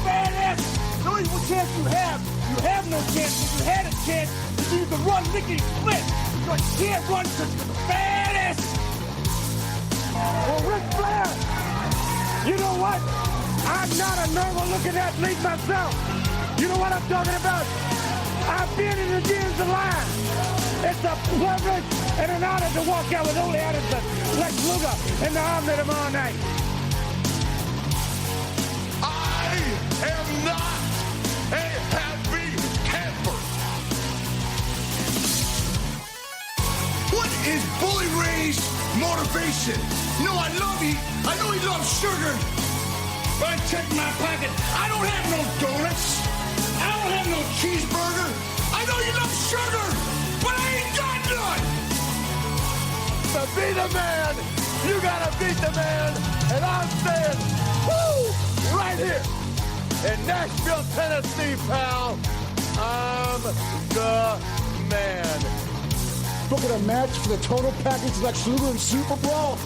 Badass! The only chance you have no chance. If you had a chance, you could run lickety split. But you can't run because you're the baddest! Well, Ric Flair, you know what? I'm not a normal-looking athlete myself. You know what I'm talking about? I've been in the gyms a lot. It's a privilege and an honor to walk out with Ole Anderson, Lex Luger, and the Army tomorrow night. I am not a happy camper. What is Bully Ray's motivation? No, I love you. I know he loves sugar. But I check my pocket. I don't have no donuts. I don't have no cheeseburger. I know you love sugar, but I ain't got none. To be the man, you gotta beat the man. And I'm saying, woo, right here in Nashville, Tennessee, pal. I'm the man. Look at a match for the total package like Luger and Super Brawl.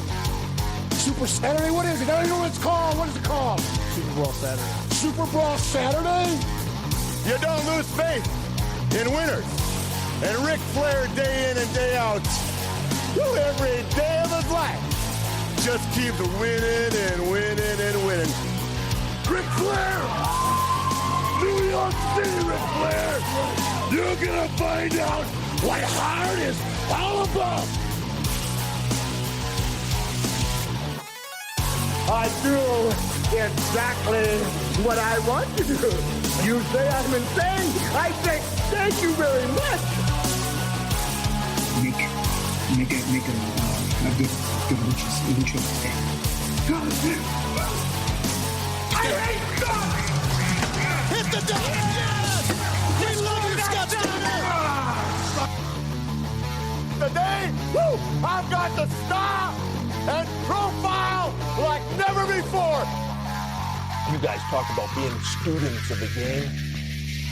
Super Saturday? What is it? I don't know what it's called. What is it called? Super Brawl Saturday. Super Brawl Saturday? You don't lose faith in winners. And Ric Flair, day in and day out, every day of his life, just keeps winning and winning and winning. Ric Flair! New York City, Ric Flair! You're gonna find out what hard is all about! I do exactly what I want to do. You say I'm insane. I say thank you very much. Make a good lucha stand. I hate God! Hit the deck! Yes! We love your steps down Today, woo, I've got the star and profile like never before. You guys talk about being students of the game.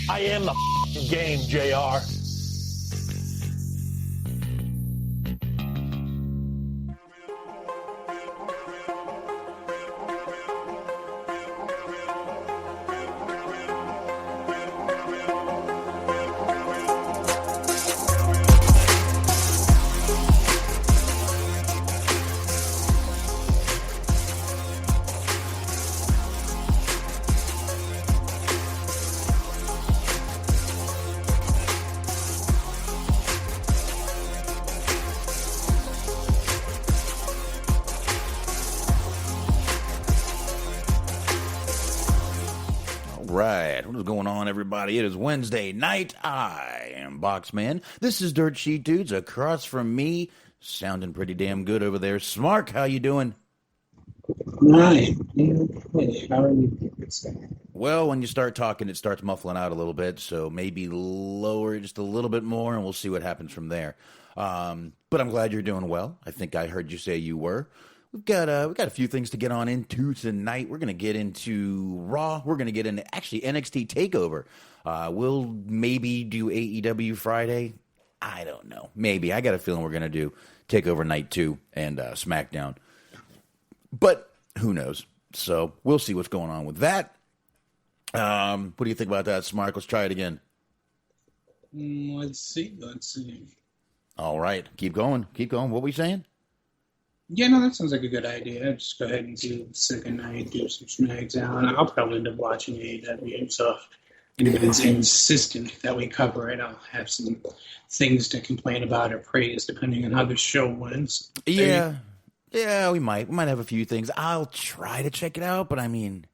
I am the game, JR. What is going on, everybody? It is Wednesday night. I am Boxman. This is Dirt Sheet Dudes. Across from me, sounding pretty damn good over there. Smark, how you doing? Hi. How are you? Well, when you start talking, it starts muffling out a little bit, so maybe lower just a little bit more, and we'll see what happens from there. But I'm glad you're doing well. I think I heard you say you were. We've got a few things to get on into tonight. We're going to get into Raw. We're going to get into, actually, NXT Takeover. We'll maybe do AEW Friday. I don't know. Maybe. I got a feeling we're going to do Takeover Night 2 and SmackDown. But who knows? So we'll see what's going on with that. What do you think about that, Smart? Let's try it again. Let's see. All right. Keep going. What were we saying? Yeah, no, that sounds like a good idea. Just go ahead and do the second night, do some SmackDown. I'll probably end up watching AEW, so if it's insistent that we cover it, I'll have some things to complain about or praise, depending on how the show went. Yeah, we might have a few things. I'll try to check it out, but I mean,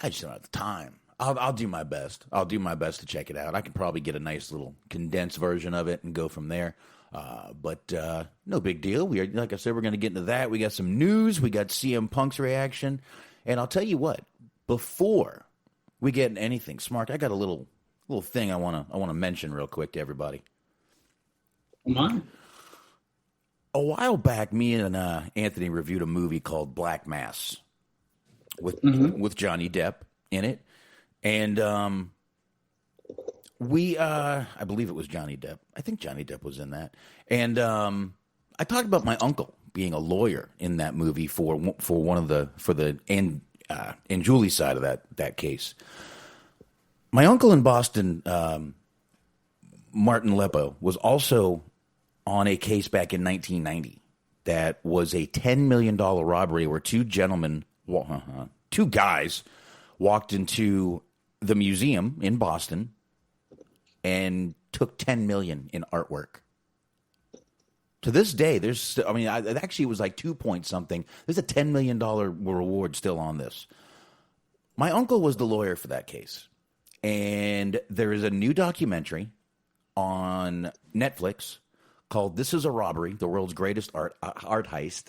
I just don't have the time. I'll do my best. I'll do my best to check it out. I can probably get a nice little condensed version of it and go from there. But no big deal. Like I said, we're going to get into that. We got some news. We got CM Punk's reaction. And I'll tell you what, before we get into anything, Smart, I got a little thing I want to mention real quick to everybody. Come on. A while back, me and Anthony reviewed a movie called Black Mass with Johnny Depp in it. And I believe it was Johnny Depp. I think Johnny Depp was in that. And I talked about my uncle being a lawyer in that movie for the in Julie's side of that case. My uncle in Boston, Martin Leppo, was also on a case back in 1990 that was a $10 million robbery where two guys walked into the museum in Boston and took $10 million in artwork. To this day, it actually was like 2 point something. There's a $10 million reward still on this. My uncle was the lawyer for that case. And there is a new documentary on Netflix called This Is a Robbery, the World's Greatest Art Heist.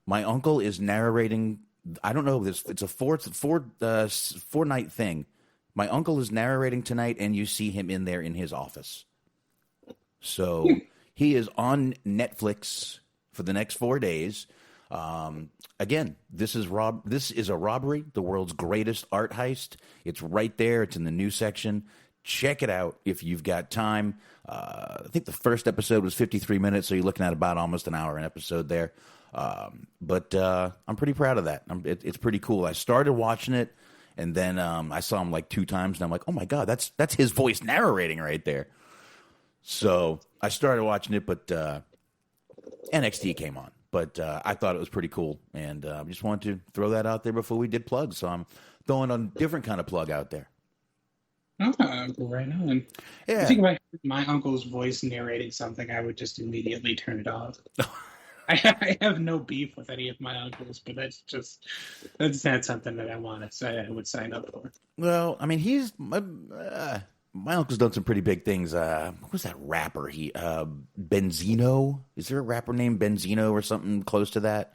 My uncle is narrating, I don't know, it's a four-night thing. My uncle is narrating tonight, and you see him in there in his office. So he is on Netflix for the next 4 days. Again, this is a robbery, the world's greatest art heist. It's right there. It's in the news section. Check it out if you've got time. I think the first episode was 53 minutes, so you're looking at about almost an hour an episode there. But I'm pretty proud of that. It's pretty cool. I started watching it, and then I saw him like 2 times, and I'm like, oh my God, that's his voice narrating right there. So I started watching it, but NXT came on. But I thought it was pretty cool, and just wanted to throw that out there before we did plugs. So I'm throwing a different kind of plug out there. Oh, right on. Yeah. I think if I heard my uncle's voice narrating something, I would just immediately turn it off. I have no beef with any of my uncles, but that's not something that I would sign up for. Well, I mean, he's my uncle's done some pretty big things. What was that rapper? Benzino? Is there a rapper named Benzino or something close to that?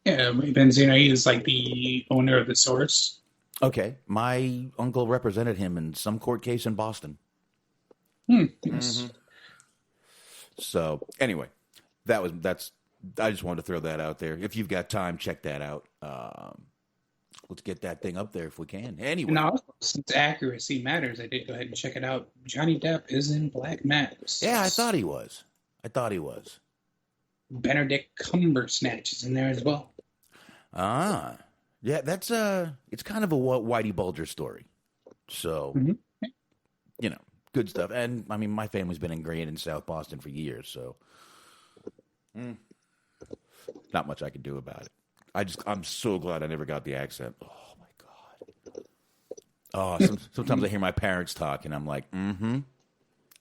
Yeah, Benzino, he is like the owner of The Source. Okay. My uncle represented him in some court case in Boston. Yes. Mm-hmm. So, anyway, I just wanted to throw that out there. If you've got time, check that out. Let's get that thing up there if we can. Anyway. Now, since accuracy matters, I did go ahead and check it out. Johnny Depp is in Black Mass. Yeah, I thought he was. Benedict Cumbersnatch is in there as well. Ah. Yeah, that's it's kind of a Whitey Bulger story. So, good stuff. And, I mean, my family's been ingrained in South Boston for years, so not much I can do about it. I'm so glad I never got the accent. Oh, my God. Oh, sometimes I hear my parents talk, and I'm like,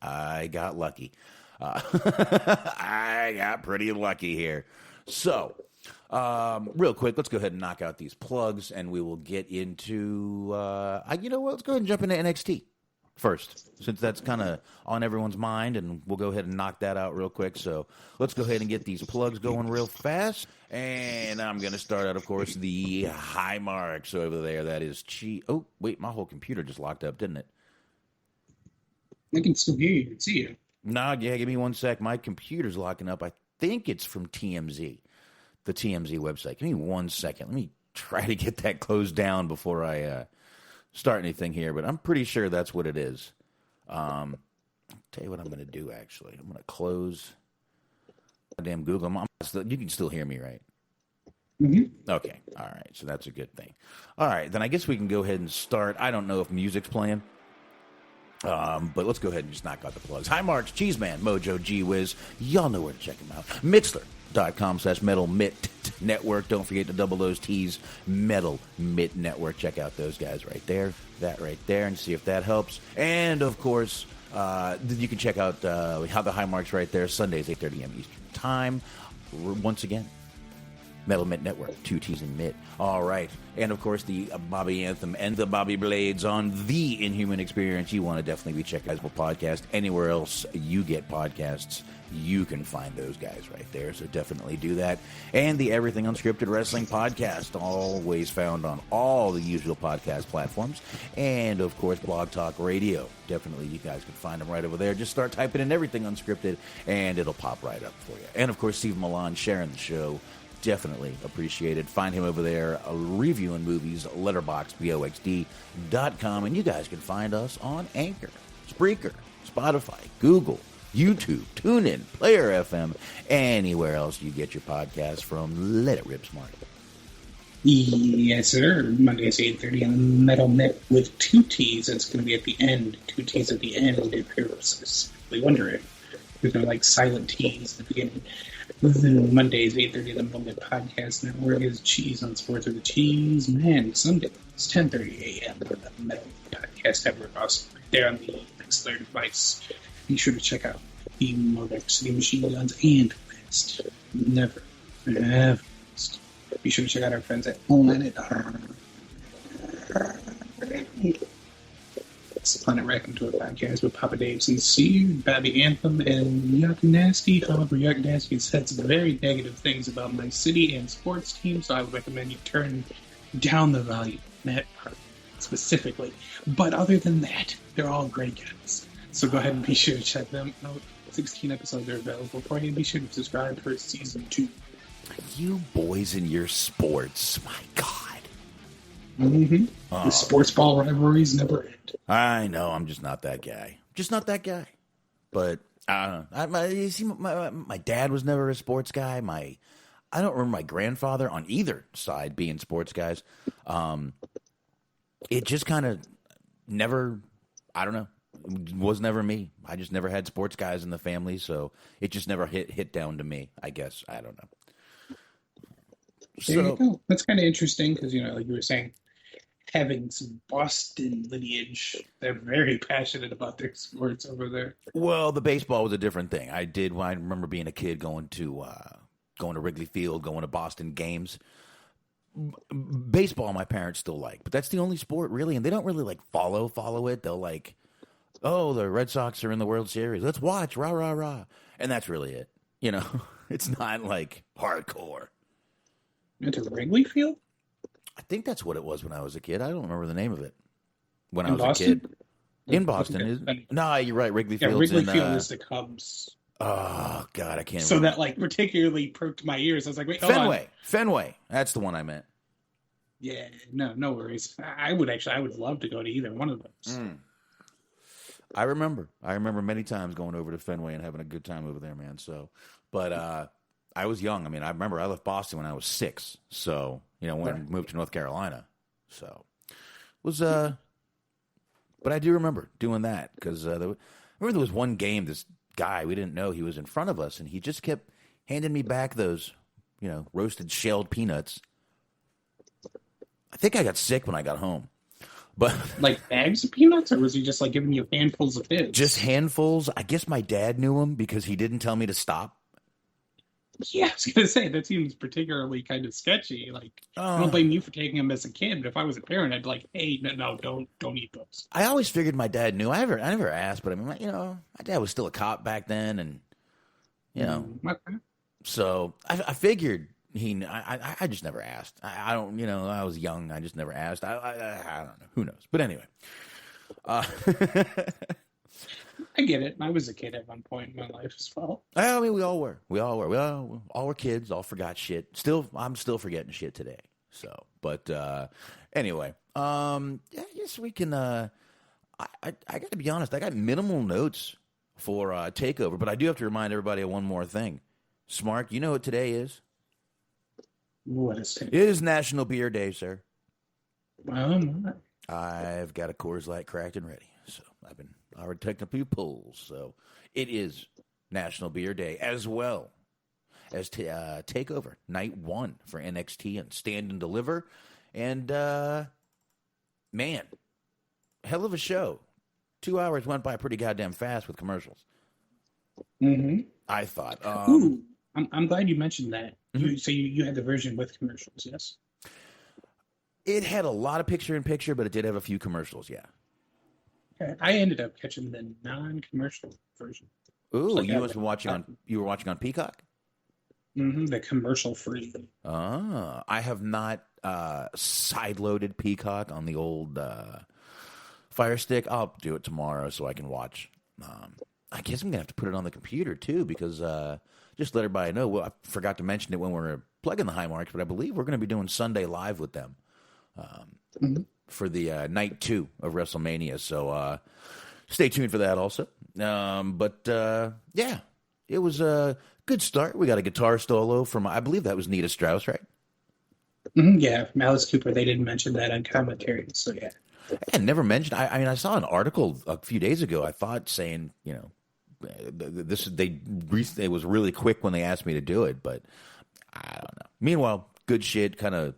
I got lucky. I got pretty lucky here. So, real quick, let's go ahead and knock out these plugs, and we will get into, you know what, let's go ahead and jump into NXT first, since that's kind of on everyone's mind, and we'll go ahead and knock that out real quick. So let's go ahead and get these plugs going real fast, and I'm going to start out, of course, the high marks over there. That is Oh, wait, my whole computer just locked up, didn't it? I can still hear you and see you. Nah, yeah, give me 1 sec. My computer's locking up. I think it's from TMZ, the TMZ website. Give me 1 second. Let me try to get that closed down before I start anything here, but I'm pretty sure that's what it is. I'll tell you what I'm going to do, actually. I'm going to close goddamn Google. You can still hear me, right? Mm-hmm. Okay. All right. So that's a good thing. All right. Then I guess we can go ahead and start. I don't know if music's playing. But let's go ahead and just knock out the plugs. Hi, Marks, Cheeseman, Mojo, G-Wiz. Y'all know where to check them out. Mixler.com/Metal Mitt Network. Don't forget to double those T's. Metal Mitt Network. Check out those guys right there. That right there, and see if that helps. And, of course, you can check out how the High Marks right there. Sundays, 8:30 a.m. Eastern Time. Once again, Metal Mitt Network, 2 T's in Mitt. All right. And, of course, the Bobby Anthem and the Bobby Blades on The Inhuman Experience. You want to definitely be checking out the podcast. Anywhere else you get podcasts, you can find those guys right there. So definitely do that. And the Everything Unscripted Wrestling Podcast, always found on all the usual podcast platforms. And, of course, Blog Talk Radio. Definitely you guys can find them right over there. Just start typing in Everything Unscripted, and it'll pop right up for you. And, of course, Steve Milan sharing the show. Definitely appreciated. Find him over there reviewing movies, letterboxd.com. And you guys can find us on Anchor, Spreaker, Spotify, Google, YouTube, TuneIn, Player FM, anywhere else you get your podcasts from. Let it rip, smart. Yes, sir. Mondays 8:30 on the Metal Net with two T's. It's going to be at the end. Two T's at the end if you're specifically wondering. There's no like silent T's at the beginning. Mondays 8:30 the Metal Net Podcast Network is Cheese on Sports with the Cheese Man. Sundays 10:30 a.m. on the Metal Net Podcast Network. Also right there on the Mixler device. Be sure to check out the Motor City Machine Guns and Last Never Have. Be sure to check out our friends at Planet It's Planet Wreck to a podcast with Papa Dave Sincere, Bobby Anthem, and Yuck Nasty. However, Yuck Nasty said some very negative things about my city and sports team, so I would recommend you turn down the volume, that part specifically. But other than that, they're all great guys. So go ahead and be sure to check them out. 16 episodes are available for you. Be sure to subscribe for season 2. You boys in your sports, my God. Mm-hmm. The sports ball rivalries never end. I know, I'm just not that guy. But I don't know. You see, my dad was never a sports guy. I don't remember my grandfather on either side being sports guys. It just kind of never, I don't know, was never me. I just never had sports guys in the family, so it just never hit down to me, I guess. I don't know. There you go. That's kind of interesting because, like you were saying, having some Boston lineage, they're very passionate about their sports over there. Well, the baseball was a different thing. I remember being a kid going to Wrigley Field, going to Boston games. Baseball, my parents still like, but that's the only sport really, and they don't really like follow it. They'll like, oh, the Red Sox are in the World Series. Let's watch, rah rah rah, and that's really it. It's not like hardcore. Into Wrigley Field? I think that's what it was when I was a kid. I don't remember the name of it when I was Boston? a kid. In Boston. No, you're right. Wrigley Field. Wrigley Field is the Cubs. Oh, God, I can't So remember. that, particularly perked my ears. I was like, wait, Fenway. That's the one I meant. Yeah, no worries. I would love to go to either one of those. I remember many times going over to Fenway and having a good time over there, man. So, but I was young. I mean, I remember I left Boston when I was 6. So, when I moved to North Carolina. So, it was, but I do remember doing that because I remember there was one game, this guy, we didn't know he was in front of us, and he just kept handing me back those, roasted shelled peanuts. I think I got sick when I got home. But like bags of peanuts, or was he just giving you handfuls of his? Just handfuls. I guess my dad knew him because he didn't tell me to stop. Yeah, I was gonna say that seems particularly kind of sketchy. I don't blame you for taking them as a kid, but if I was a parent, I'd be like, hey, no, don't eat those. I always figured my dad knew. I never asked, but I mean, my dad was still a cop back then, and so I figured he. I just never asked. I don't. I was young. I just never asked. I don't know. Who knows? But anyway. I get it. I was a kid at one point in my life as well. I mean, we all were. We all were kids. All forgot shit. I'm still forgetting shit today. So, but anyway, I guess we can. I got to be honest. I got minimal notes for Takeover, but I do have to remind everybody of one more thing. Smark, you know what today is? What is it? It is National Beer Day, sir. Well, I've got a Coors Light cracked and ready, so I've been already taking a few pulls. So it is National Beer Day as well as Takeover Night 1 for NXT and Stand and Deliver, and man, hell of a show. 2 hours went by pretty goddamn fast with commercials. Mm-hmm. I thought. Ooh, I'm glad you mentioned that. Mm-hmm. So you had the version with commercials, yes? It had a lot of picture-in-picture, but it did have a few commercials, yeah. Okay. I ended up catching the non-commercial version. Ooh, you were watching on Peacock? Mm-hmm, the commercial-free. I have not side-loaded Peacock on the old Fire Stick. I'll do it tomorrow so I can watch. I guess I'm going to have to put it on the computer, too, because just let everybody know. Well, I forgot to mention it when we were plugging the High Marks, but I believe we're going to be doing Sunday Live with them for the Night 2 of WrestleMania. So stay tuned for that also. Yeah, it was a good start. We got a guitar solo from, I believe that was Nita Strauss, right? Yeah, from Alice Cooper, they didn't mention that on commentary, so yeah. And never mentioned. I mean, I saw an article a few days ago. I thought saying, it was really quick when they asked me to do it, but I don't know. Meanwhile, good shit, kind of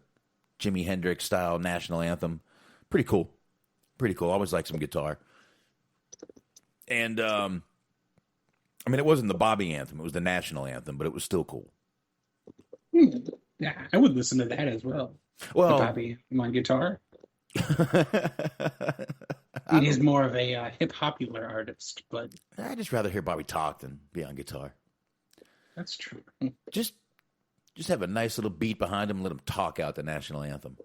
Jimi Hendrix style national anthem, pretty cool. Pretty cool. Always like some guitar. And I mean, it wasn't the Bobby anthem; it was the national anthem, but it was still cool. Yeah, I would listen to that as well. Well, the Bobby on guitar. He is more of a hip-popular artist, but I'd just rather hear Bobby talk than be on guitar. that's true. Just have a nice little beat behind him and let him talk out the national anthem.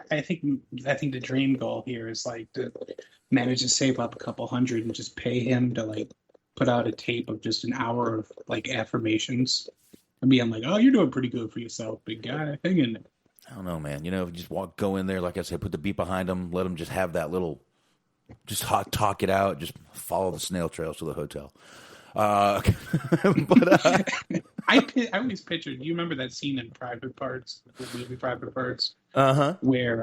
I think the dream goal here is like to manage to save up a couple hundred and just pay him to like put out a tape of just an hour of like affirmations and being like, "Oh, you're doing pretty good for yourself, big guy." Hang in there. I don't know, man. Just go in there, like I said, put the beat behind him, let him just have that little, just talk it out, just follow the snail trails to the hotel. But I always pictured. Do you remember that scene in Private Parts, the movie Private Parts? Where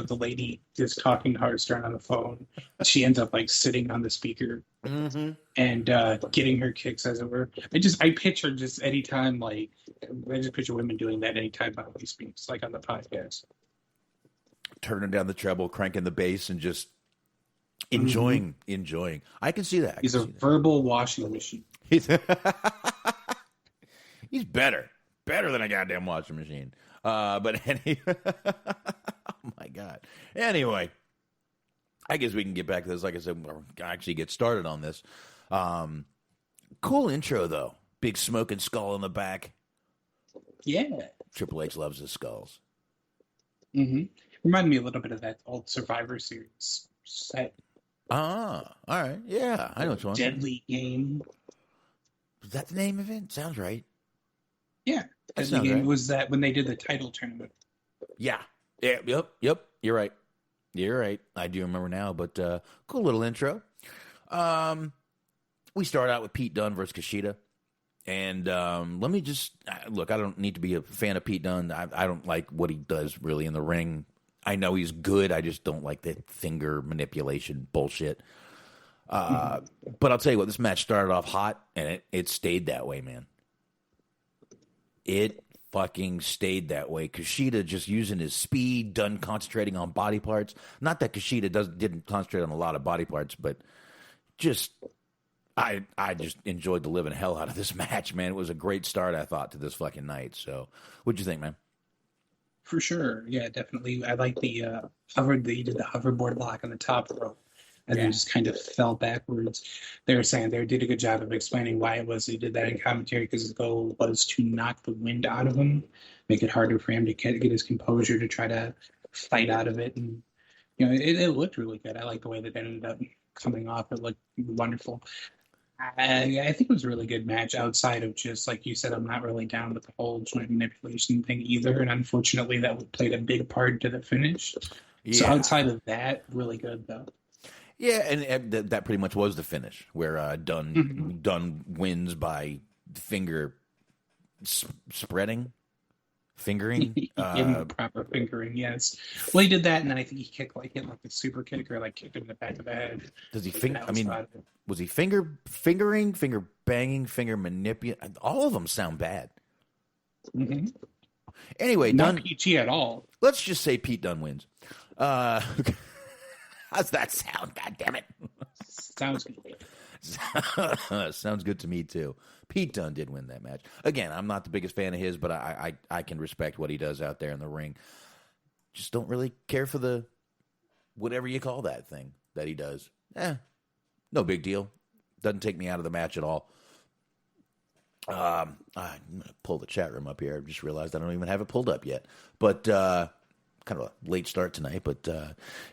the lady is talking to Howard Stern on the phone. She ends up like sitting on the speaker and getting her kicks, as it were. I picture just anytime, like, I just picture women doing that anytime Bobby speaks, like on the podcast. Turning down the treble, cranking the bass, and just enjoying. I can see that. He's a verbal washing machine. He's better than a goddamn washing machine. But oh my God. Anyway, I guess we can get back to this. Like I said, we're gonna actually get started on this. Cool intro though. Big smoking skull in the back. Yeah. Triple H loves his skulls. Reminded me a little bit of that old Survivor Series set. Ah, all right. Yeah, I know which one. Deadly Game. Was that the name of it? Sounds right. Yeah. That Deadly sounds Game right. was that when they did the title tournament. Yeah. Yep. You're right. I do remember now, but cool little intro. We start out with Pete Dunne versus Kushida. And let me just look, I don't need to be a fan of Pete Dunne. I don't like what he does really in the ring. I know he's good. I just don't like the finger manipulation bullshit. But I'll tell you what, this match started off hot, and it stayed that way, man. It fucking stayed that way. Kushida just using his speed, Dunne concentrating on body parts. Not that Kushida didn't concentrate on a lot of body parts, but just I just enjoyed the living hell out of this match, man. It was a great start, I thought, to this fucking night. So, what'd you think, man? For sure. Yeah, definitely. I like the he did the hoverboard lock on the top rope and then just kind of fell backwards. They were saying they did a good job of explaining why it was he did that in commentary, because his goal was to knock the wind out of him, make it harder for him to get his composure to try to fight out of it. And, it looked really good. I like the way that it ended up coming off. It looked wonderful. I think it was a really good match outside of just, like you said, I'm not really down with the whole joint manipulation thing either. And unfortunately, that played a big part to the finish. Yeah. So outside of that, really good, though. Yeah, and that pretty much was the finish, where Dunne wins by finger fingering. Improper fingering, yes. Well, he did that, and then I think he hit like a super kick, or like kicked him in the back of the head. Does he finger? I mean, was he fingering, finger banging, finger manipulating? All of them sound bad. Anyway, not Dunne, PG at all. Let's just say Pete Dunne wins. How's that sound? God damn it! Sounds good. Sounds good to me too. Pete Dunne did win that match. Again, I'm not the biggest fan of his, but I can respect what he does out there in the ring. Just don't really care for the whatever you call that thing that he does. No big deal. Doesn't take me out of the match at all. I'm gonna pull the chat room up here. I just realized I don't even have it pulled up yet. But kind of a late start tonight. But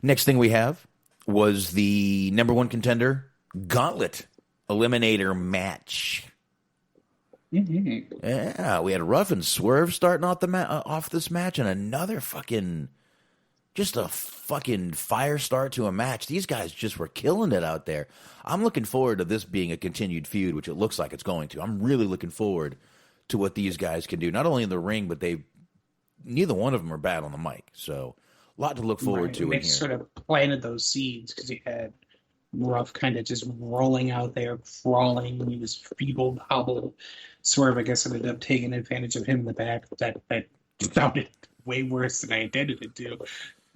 next thing we have was the number one contender Gauntlet Eliminator match. Yeah, we had Ruff and Swerve starting off off this match, and another fucking fire start to a match. These guys just were killing it out there. I'm looking forward to this being a continued feud, which it looks like it's going to. I'm really looking forward to what these guys can do, not only in the ring, but neither one of them are bad on the mic. So a lot to look forward to They in here. sort of planted those seeds because you had Ruff kind of just rolling out there, crawling. He was feeble, hobbled. Swerve, I guess, ended up taking advantage of him in the back. That sounded way worse than I intended it to.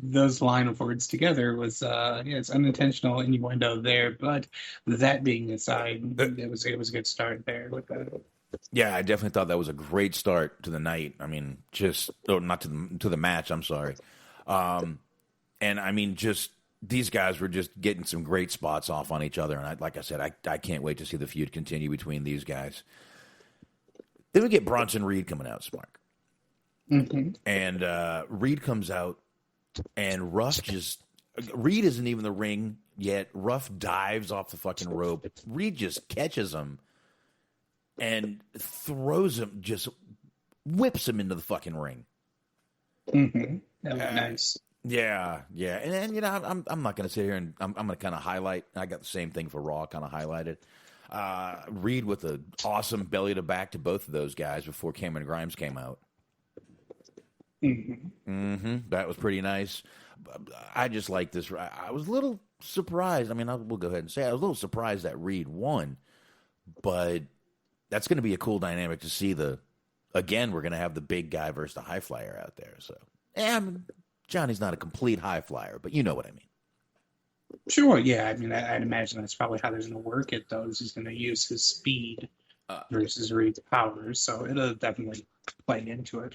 Those line of words together was, it's unintentional innuendo there. But that being aside, it was a good start there with that. Yeah, I definitely thought that was a great start to the night. I mean, not to the match. I'm sorry. And I mean, just these guys were just getting some great spots off on each other. And like I said, I can't wait to see the feud continue between these guys. Then we get Bronson Reed coming out, Smark. Mm-hmm. And Reed comes out, and Reed isn't even in the ring yet. Ruff dives off the fucking rope. Reed just catches him and throws him, just whips him into the fucking ring. Mm-hmm. That was nice. Yeah. And I'm not going to sit here and I'm going to kind of highlight. I got the same thing for Raw, kind of highlighted. Reed with an awesome belly to back to both of those guys before Cameron Grimes came out. That was pretty nice. I just like this. I was a little surprised. I mean, we'll go ahead and say I was a little surprised that Reed won, but that's going to be a cool dynamic to see. Again, we're going to have the big guy versus the high flyer out there. So, Johnny's not a complete high flyer, but you know what I mean. Sure, yeah. I mean, I'd imagine that's probably how there's going to work it, though, is he's going to use his speed versus Reed's power, so it'll definitely play into it.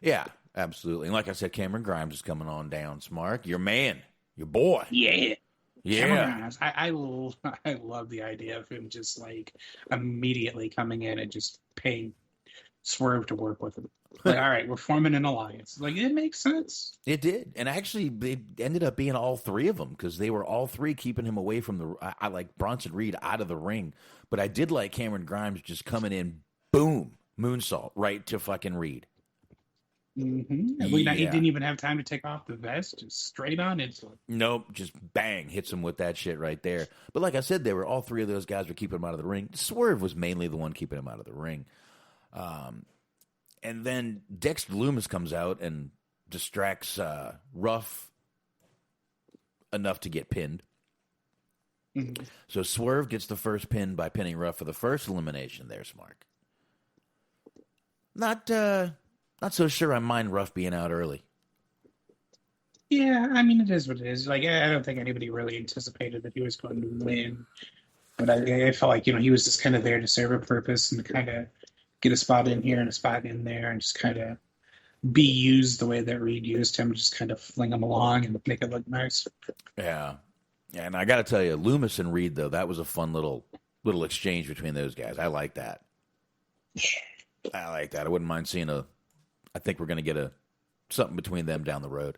Yeah, absolutely. And like I said, Cameron Grimes is coming on down, Smark. Your man, your boy. Yeah. Yeah. Grimes, I love the idea of him just, like, immediately coming in and just paying Swerve to work with him. Like, all right, we're forming an alliance. Like, it makes sense. It did. And actually, it ended up being all three of them because they were all three keeping him away from I like Bronson Reed out of the ring. But I did like Cameron Grimes just coming in, boom, moonsault right to fucking Reed. Mm-hmm. He didn't even have time to take off the vest, just straight on into it. Nope, just bang, hits him with that shit right there. But like I said, all three of those guys were keeping him out of the ring. Swerve was mainly the one keeping him out of the ring. And then Dexter Lumis comes out and distracts Ruff enough to get pinned. Mm-hmm. So Swerve gets the first pin by pinning Ruff for the first elimination there, Smark. Not so sure I mind Ruff being out early. Yeah, I mean, it is what it is. Like, I don't think anybody really anticipated that he was going to win. But I felt like, he was just kind of there to serve a purpose and to kind of get a spot in here and a spot in there and just kind of be used the way that Reed used him, just kind of fling him along and make it look nice. Yeah. And I got to tell you, Lumis and Reed, though, that was a fun little exchange between those guys. I like that. I like that. I wouldn't mind seeing I think we're going to get something between them down the road.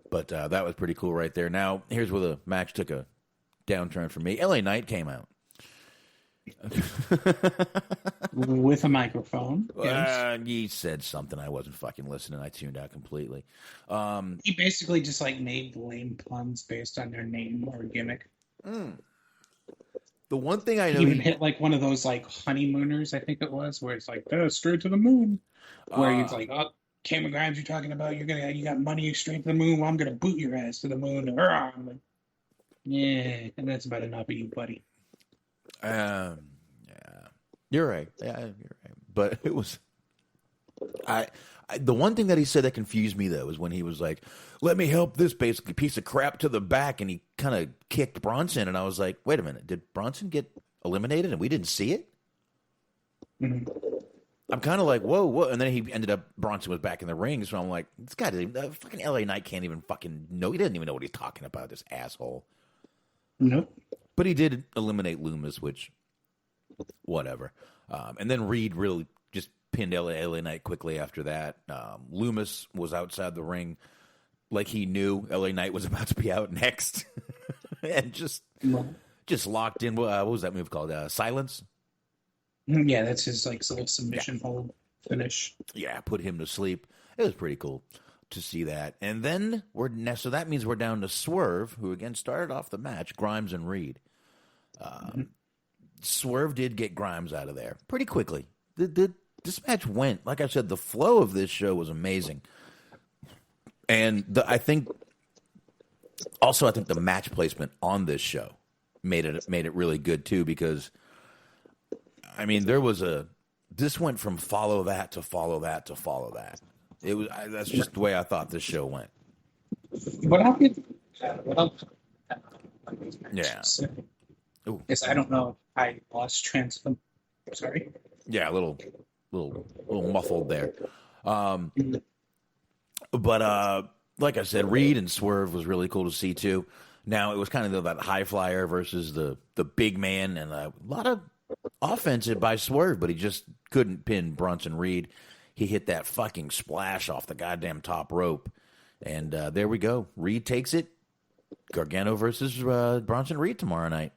But that was pretty cool right there. Now, here's where the match took a downturn for me. LA Knight came out. With a microphone. Yes. He said something. I wasn't fucking listening. I tuned out completely. He basically just made lame puns based on their name or gimmick. The one thing I know, he even hit one of those honeymooners, I think it was, where it's straight to the moon. Where he's oh, Cameron Grimes, you're talking about you got money straight to the moon. Well, I'm gonna boot your ass to the moon. I'm like, yeah, and that's about enough of you, buddy. Yeah, you're right. Yeah, you're right. But it was, the one thing that he said that confused me though is when he was like, "Let me help this basically piece of crap to the back," and he kind of kicked Bronson, and I was like, "Wait a minute, did Bronson get eliminated and we didn't see it?" Mm-hmm. I'm kind of like, whoa, and then he ended up, Bronson was back in the ring, so I'm like, this guy fucking LA Knight can't even fucking know, he doesn't even know what he's talking about, this asshole. Nope. But he did eliminate Lumis, which, whatever. And then Reed really just pinned LA Knight quickly after that. Lumis was outside the ring like he knew LA Knight was about to be out next. And just locked in. What was that move called? Silence? Yeah, that's his little submission hold finish. Yeah, put him to sleep. It was pretty cool to see that. And then so that means we're down to Swerve, who again started off the match, Grimes and Reed. Swerve did get Grimes out of there pretty quickly. The this match went, like I said, the flow of this show was amazing. And I think the match placement on this show made it really good too, because I mean, this went from follow that to follow that to follow that. That's just the way I thought this show went. What happened? Yeah. Yes, I don't know. I lost Sorry. Yeah, a little muffled there. But like I said, Reed and Swerve was really cool to see too. Now it was kind of that high flyer versus the big man, and a lot of offensive by Swerve, but he just couldn't pin Bronson Reed. He hit that fucking splash off the goddamn top rope, and there we go. Reed takes it. Gargano versus Bronson Reed tomorrow night.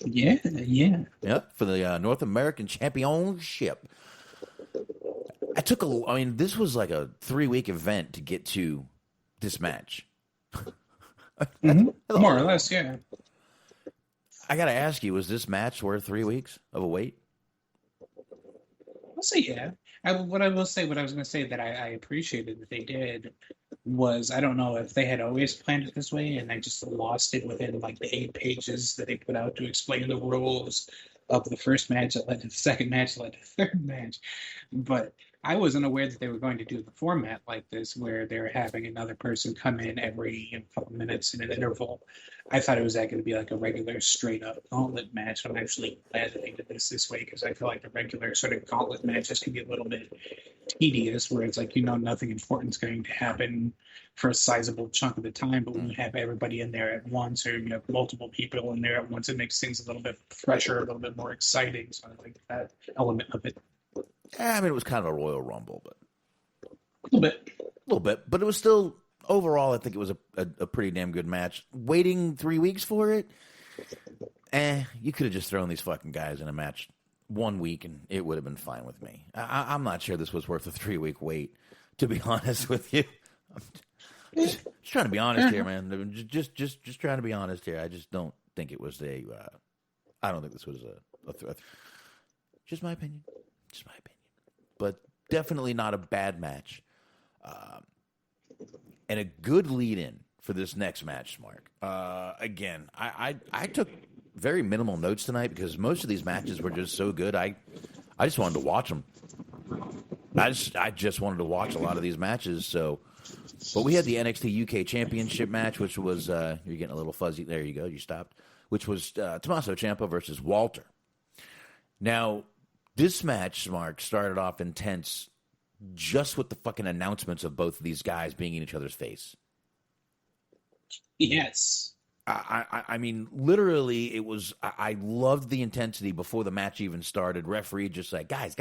Yeah. Yep, for the North American Championship. This was like a 3-week event to get to this match. More or less, yeah. I got to ask you, was this match worth 3 weeks of a wait? I'll say yeah. What I was going to say that I appreciated that they did was, I don't know if they had always planned it this way and I just lost it within like the 8 pages that they put out to explain the rules of the first match that led to the second match that led to the third match. But I wasn't aware that they were going to do the format like this, where they're having another person come in every couple minutes in an interval. I thought it was going to be like a regular straight-up gauntlet match. I'm actually glad that they did this way, because I feel like the regular sort of gauntlet matches can be a little bit tedious, where it's like, nothing important's going to happen for a sizable chunk of the time, but when you have everybody in there at once, or you have multiple people in there at once, it makes things a little bit fresher, a little bit more exciting. So I like that element of it. Yeah, I mean, it was kind of a Royal Rumble, but A little bit. But it was still, overall, I think it was a pretty damn good match. Waiting 3 weeks for it, you could have just thrown these fucking guys in a match 1 week, and it would have been fine with me. I'm not sure this was worth a 3-week wait, to be honest with you. Just trying to be honest here, man. Just trying to be honest here. I just don't think it was I don't think this was a threat. Just my opinion. But definitely not a bad match. And a good lead-in for this next match, Mark. Again, I took very minimal notes tonight because most of these matches were just so good. I just wanted to watch them. I just wanted to watch a lot of these matches. But we had the NXT UK Championship match, which was you're getting a little fuzzy. There you go. You stopped. Which was Tommaso Ciampa versus Walter. Now, this match, Mark, started off intense just with the fucking announcements of both of these guys being in each other's face. Yes. I mean, literally, it was. I loved the intensity before the match even started. Referee just like, guys,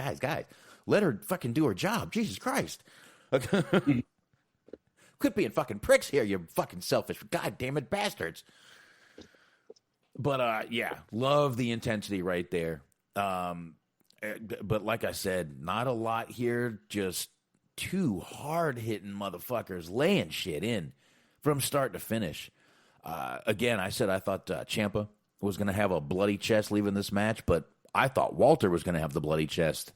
let her fucking do her job. Jesus Christ. Quit being fucking pricks here, you fucking selfish, goddamn it, bastards. But, yeah, love the intensity right there. But like I said, not a lot here. Just two hard-hitting motherfuckers laying shit in from start to finish. Again, I said I thought Ciampa was going to have a bloody chest leaving this match, but I thought Walter was going to have the bloody chest.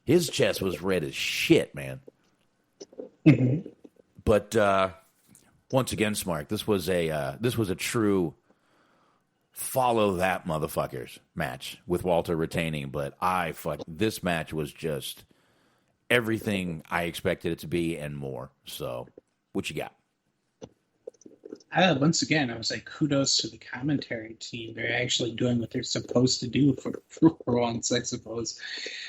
His chest was red as shit, man. Mm-hmm. But once again, Smark, this was a true follow that motherfuckers match with Walter retaining. But this match was just everything I expected it to be and more. So, what you got? Once again, I was like, kudos to the commentary team. They're actually doing what they're supposed to do for once, I suppose.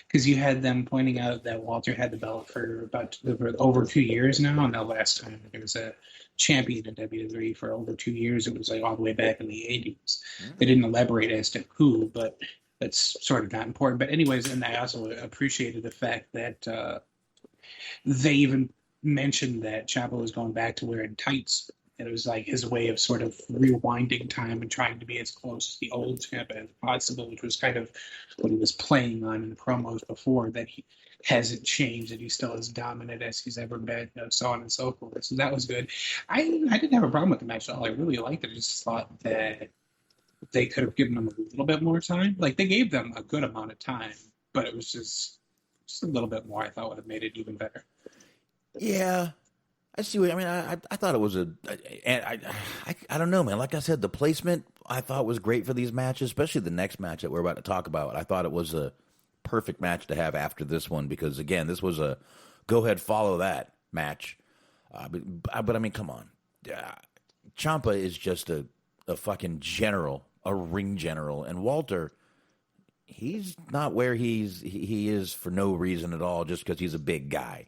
Because you had them pointing out that Walter had the belt for over 2 years now. And the last time there was a champion in WWE for over 2 years, it was like all the way back in the 80s. They didn't elaborate as to who, but that's sort of not important. But anyways, and I also appreciated the fact that they even mentioned that Ciampa was going back to wearing tights. And it was like his way of sort of rewinding time and trying to be as close to the old Ciampa as possible, which was kind of what he was playing on in the promos before, that he hasn't changed, that he's still as dominant as he's ever been, so on and so forth. So that was good. I didn't have a problem with the match at all. I really liked it. I just thought that they could have given them a little bit more time. Like, they gave them a good amount of time, but it was just Just a little bit more, I thought would have made it even better. Yeah. I see what I mean. I thought it was and I don't know, man. Like I said, the placement I thought was great for these matches, especially the next match that we're about to talk about. I thought it was a perfect match to have after this one because, again, this was a go ahead, follow that match. But I mean, come on. Ciampa is just a fucking general, a ring general. And Walter, he's not where he is for no reason at all, just because he's a big guy.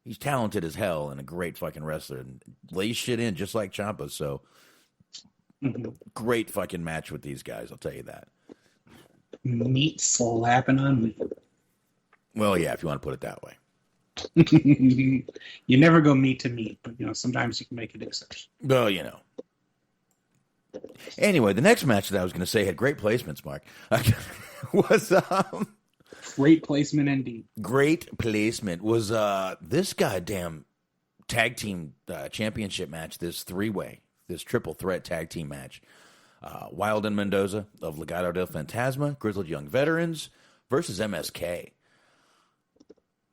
He's talented as hell and a great fucking wrestler and lays shit in just like Ciampa. So, great fucking match with these guys, I'll tell you that. Meat slapping on meat. Well, yeah, if you want to put it that way. You never go meat to meat, but sometimes you can make an exception. Well, Anyway, the next match that I was going to say had great placements, Mark. Was great placement indeed. Great placement was this goddamn tag team championship match, this three-way, this triple threat tag team match. Wild and Mendoza of Legado del Fantasma, Grizzled Young Veterans versus MSK.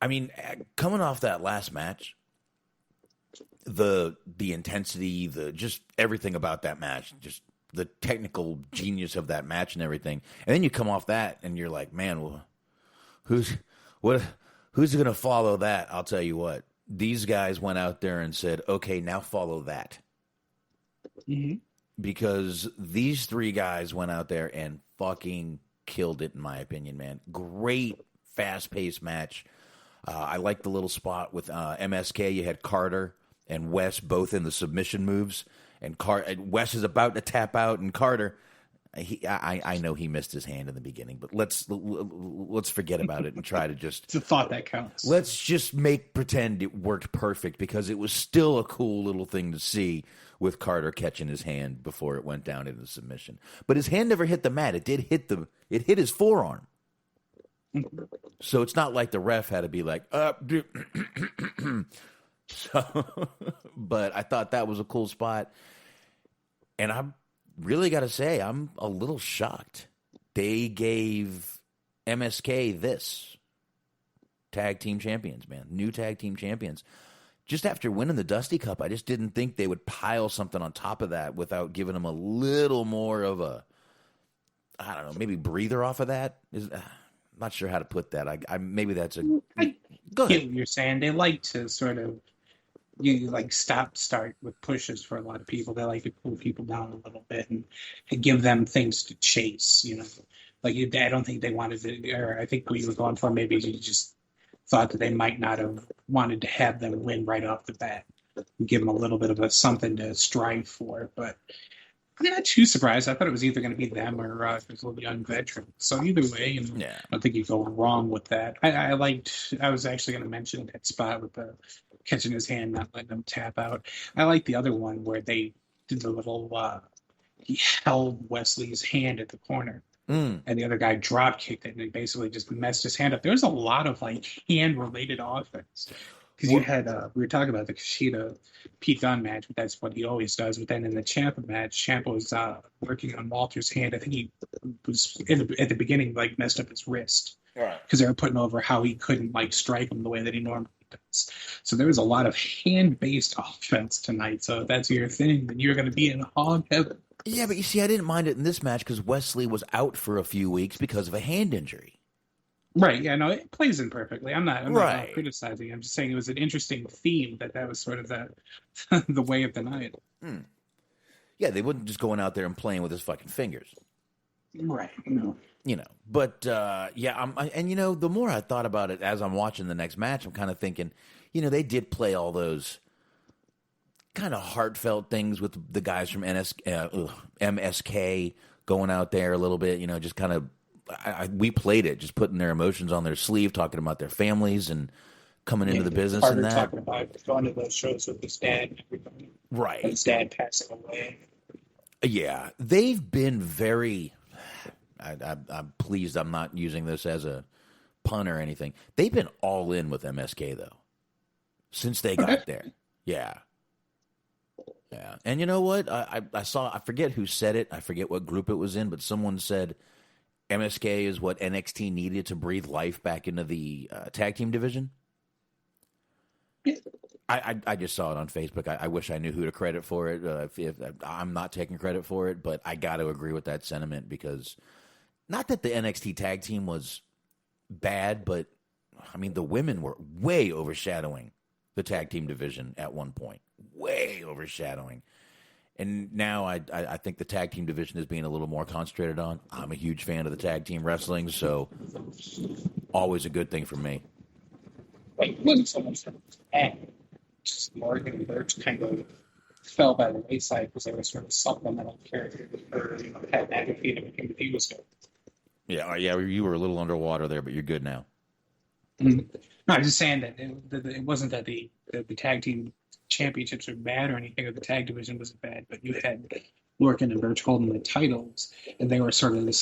I mean, coming off that last match, the intensity, just everything about that match, just the technical genius of that match and everything. And then you come off that and you're like, man, well, who's going to follow that? I'll tell you what. These guys went out there and said, okay, now follow that. Mm-hmm. Because these three guys went out there and fucking killed it, in my opinion, man. Great, fast-paced match. I like the little spot with MSK. You had Carter and Wes both in the submission moves. And Wes is about to tap out, and Carter, I know he missed his hand in the beginning, but let's forget about it and try to just... It's a thought that counts. Let's just pretend it worked perfect, because it was still a cool little thing to see with Carter catching his hand before it went down into submission. But his hand never hit the mat. It did hit it hit his forearm. So it's not like the ref had to be like, so, but I thought that was a cool spot. And I really got to say, I'm a little shocked. They gave MSK this tag team champions, man. New tag team champions. Just after winning the Dusty Cup, I just didn't think they would pile something on top of that without giving them a little more of a, I don't know, maybe breather off of that. I'm not sure how to put that. I maybe that's a. I go get ahead. what you're saying. They like to sort of start with pushes for a lot of people. They like to cool people down a little bit and give them things to chase. I don't think they wanted to. Or I think what you were going for, maybe you just thought that they might not have wanted to have them win right off the bat. Give them a little bit of something to strive for, but. I'm not too surprised. I thought it was either going to be them or if it was a little young veteran. So either way, I don't think you go wrong with that. I was actually going to mention that spot with the catching his hand, not letting him tap out. I like the other one where they did the little, he held Wesley's hand at the corner. And the other guy drop kicked it and he basically just messed his hand up. There's a lot of hand related offense. Because you had, we were talking about the Kushida Pete Dunne match, but that's what he always does. But then in the Ciampa match, Ciampa was working on Walter's hand. I think he was at the beginning messed up his wrist because they were putting over how he couldn't strike him the way that he normally does. So there was a lot of hand-based offense tonight. So if that's your thing, then you're going to be in hog heaven. Yeah, but you see, I didn't mind it in this match because Wesley was out for a few weeks because of a hand injury. Right, yeah, no, it plays in perfectly. I'm not criticizing. I'm just saying it was an interesting theme that was sort of the way of the night. Yeah, they wouldn't just going out there and playing with his fucking fingers. Right, no. But the more I thought about it as I'm watching the next match, I'm kind of thinking, they did play all those kind of heartfelt things with the guys from MSK going out there a little bit, just kind of. We played it, just putting their emotions on their sleeve, talking about their families and coming into the business Carter and that. Talking about going to those shows with his dad and everybody. Right. His dad passing away. Yeah. They've been very... I'm pleased I'm not using this as a pun or anything. They've been all in with MSK, though, since they got there. Yeah. Yeah. And you know what? I saw... I forget who said it. I forget what group it was in, but someone said... MSK is what NXT needed to breathe life back into the tag team division. Yeah. I just saw it on Facebook. I wish I knew who to credit for it. If I'm not taking credit for it, but I got to agree with that sentiment because not that the NXT tag team was bad, but I mean the women were way overshadowing the tag team division at one point, way overshadowing. And now I think the tag team division is being a little more concentrated on. I'm a huge fan of the tag team wrestling, so always a good thing for me. It wasn't so much bad. Just Morgan and Birch kind of fell by the wayside because they were sort of supplemental characters for Pat McAfee and everything that he was doing. Yeah, you were a little underwater there, but you're good now. Mm-hmm. No, I was just saying that it wasn't that the tag team championships are bad or anything, or the tag division wasn't bad, but you had Lorcan and Birch holding the titles, and they were sort of the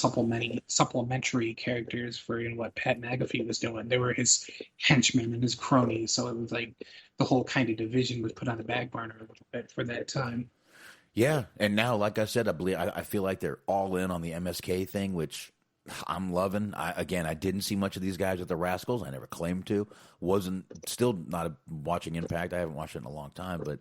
supplementary characters for what Pat McAfee was doing. They were his henchmen and his cronies, so it was like the whole kind of division was put on the back burner a little bit for that time. Yeah, and now, like I said, I feel like they're all in on the MSK thing, which I'm loving. I didn't see much of these guys at the Rascals. I never claimed to. Still not watching Impact. I haven't watched it in a long time, but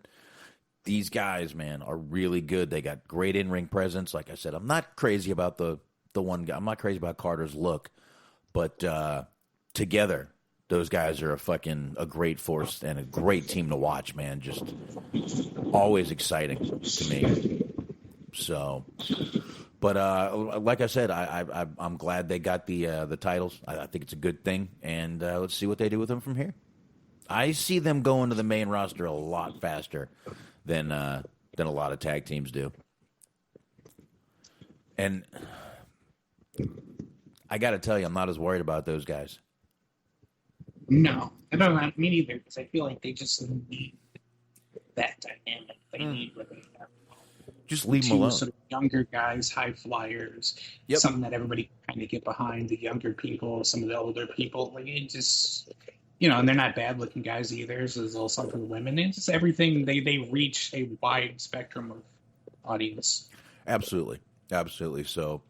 these guys, man, are really good. They got great in-ring presence. Like I said, I'm not crazy about the one guy. I'm not crazy about Carter's look, but together, those guys are a great force and a great team to watch, man. Just always exciting to me. So, but like I said, I'm glad they got the titles. I think it's a good thing, and let's see what they do with them from here. I see them going to the main roster a lot faster than a lot of tag teams do. And I got to tell you, I'm not as worried about those guys. No, I don't know. Me neither, because I feel like they just need that dynamic. They need what they have. Just leave them alone. Sort of younger guys, high flyers, something that everybody can kind of get behind. The younger people, some of the older people, like it just, and they're not bad looking guys either. So there's a little something for the women. It's just everything. They reach a wide spectrum of audience. Absolutely. So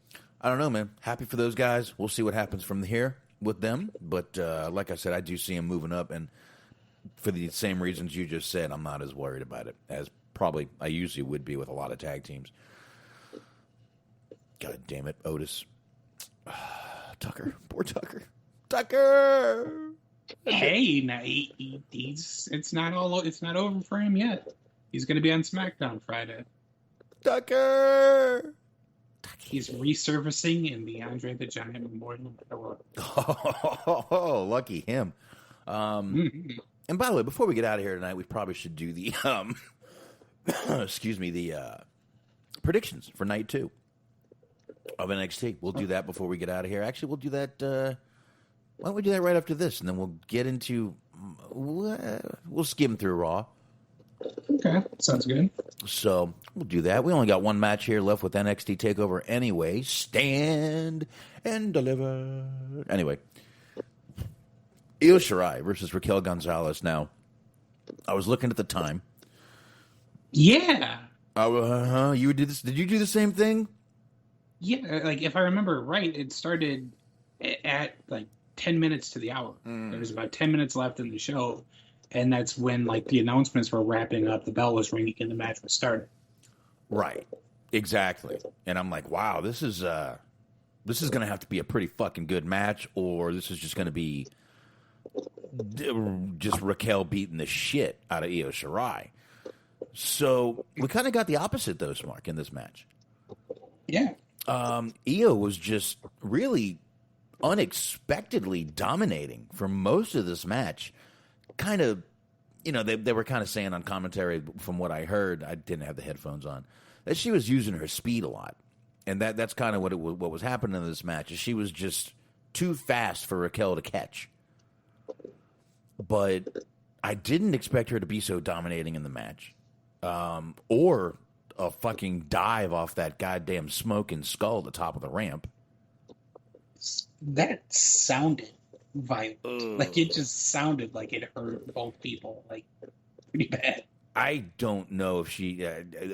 I don't know, man. Happy for those guys. We'll see what happens from here with them. But like I said, I do see them moving up, and for the same reasons you just said, I'm not as worried about it as probably I usually would be with a lot of tag teams. God damn it, Otis. Tucker. Poor Tucker. Tucker! Hey, now it's not over for him yet. He's going to be on SmackDown Friday. Tucker! He's resurfacing in the Andre the Giant Memorial. Oh, lucky him. And by the way, before we get out of here tonight, we probably should do the the predictions for night 2 of NXT. We'll do that before we get out of here. Actually, we'll do that. Why don't we do that right after this, and then we'll get into we'll skim through Raw. Okay, sounds good. So we'll do that. We only got one match here left with NXT Takeover anyway. Stand and deliver. Anyway, Io Shirai versus Raquel Gonzalez. Now, I was looking at the time. Yeah. You did this? Did you do the same thing? Yeah, like if I remember right, it started at like 10 minutes to the hour. There was about 10 minutes left in the show, and that's when like the announcements were wrapping up, the bell was ringing, and the match was starting. Right, exactly. And I'm like, wow, this is going to have to be a pretty fucking good match, or this is just going to be just Raquel beating the shit out of Io Shirai. So we kind of got the opposite, though, Smark, in this match. Yeah. Io was just really unexpectedly dominating for most of this match. Kind of, they were kind of saying on commentary, from what I heard, I didn't have the headphones on, that she was using her speed a lot. And that's kind of what was happening in this match, is she was just too fast for Raquel to catch. But I didn't expect her to be so dominating in the match. Or a fucking dive off that goddamn smoking skull at the top of the ramp. That sounded violent. Like, it just sounded like it hurt both people, like, pretty bad. I don't know if she...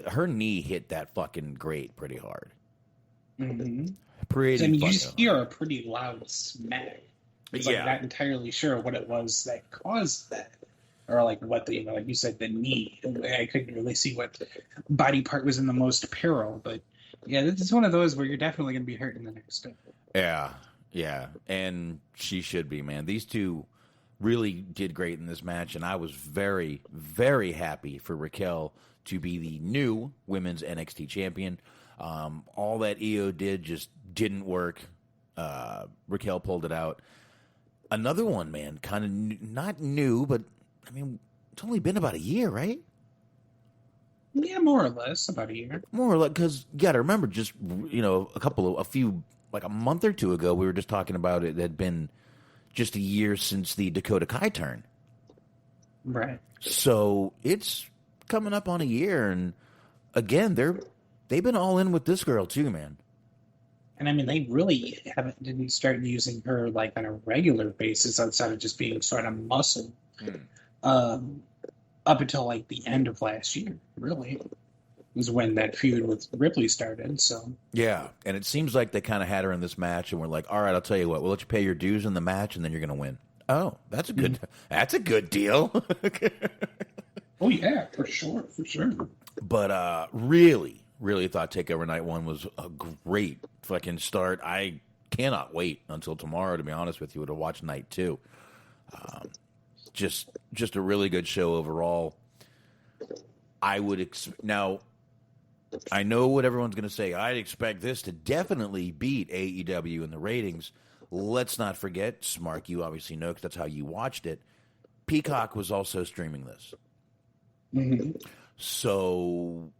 her knee hit that fucking grate pretty hard. Mm-hmm. Pretty I mean, you fucking just hear a pretty loud smack. It's like not entirely sure what it was that caused that, or like what the like you said, the knee. I couldn't really see what body part was in the most peril, but yeah, this is one of those where you're definitely going to be hurt in the next step. Yeah, and she should be, man. These two really did great in this match, and I was very, very happy for Raquel to be the new women's NXT champion. All that Io did just didn't work. Raquel pulled it out. Another one, man, kind of not new, but I mean, it's only been about a year, right? Yeah, more or less, about a year. More or less, because you got to remember, just like a month or two ago, we were just talking about it. It had been just a year since the Dakota Kai turn, right? So it's coming up on a year, and again, they've been all in with this girl too, man. And I mean, they really didn't start using her like on a regular basis outside of just being sort of muscle up until like the end of last year. Really, was when that feud with Ripley started. So yeah, and it seems like they kind of had her in this match, and we're like, all right, I'll tell you what, we'll let you pay your dues in the match, and then you're going to win. Oh, that's a good deal. Oh yeah, for sure. But really thought Takeover Night 1 was a great fucking start. I cannot wait until tomorrow, to be honest with you, to watch Night 2. Just a really good show overall. Now, I know what everyone's going to say. I'd expect this to definitely beat AEW in the ratings. Let's not forget, Smark, you obviously know because that's how you watched it. Peacock was also streaming this. Mm-hmm. So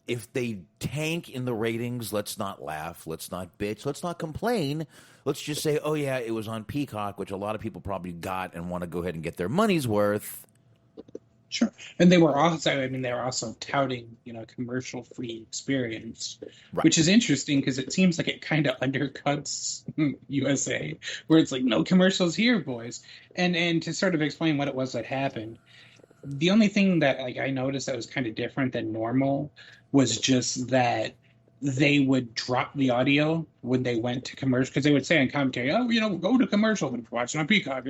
if they tank in the ratings, let's not laugh, let's not bitch, let's not complain. Let's just say, oh yeah, it was on Peacock, which a lot of people probably got and want to go ahead and get their money's worth. Sure. And they were also touting, commercial-free experience, right, which is interesting because it seems like it kind of undercuts USA, where it's like, no commercials here, boys. And to sort of explain what it was that happened, the only thing that I noticed that was kind of different than normal was just that they would drop the audio when they went to commercial, because they would say on commentary, go to commercial if you're watching on Peacock,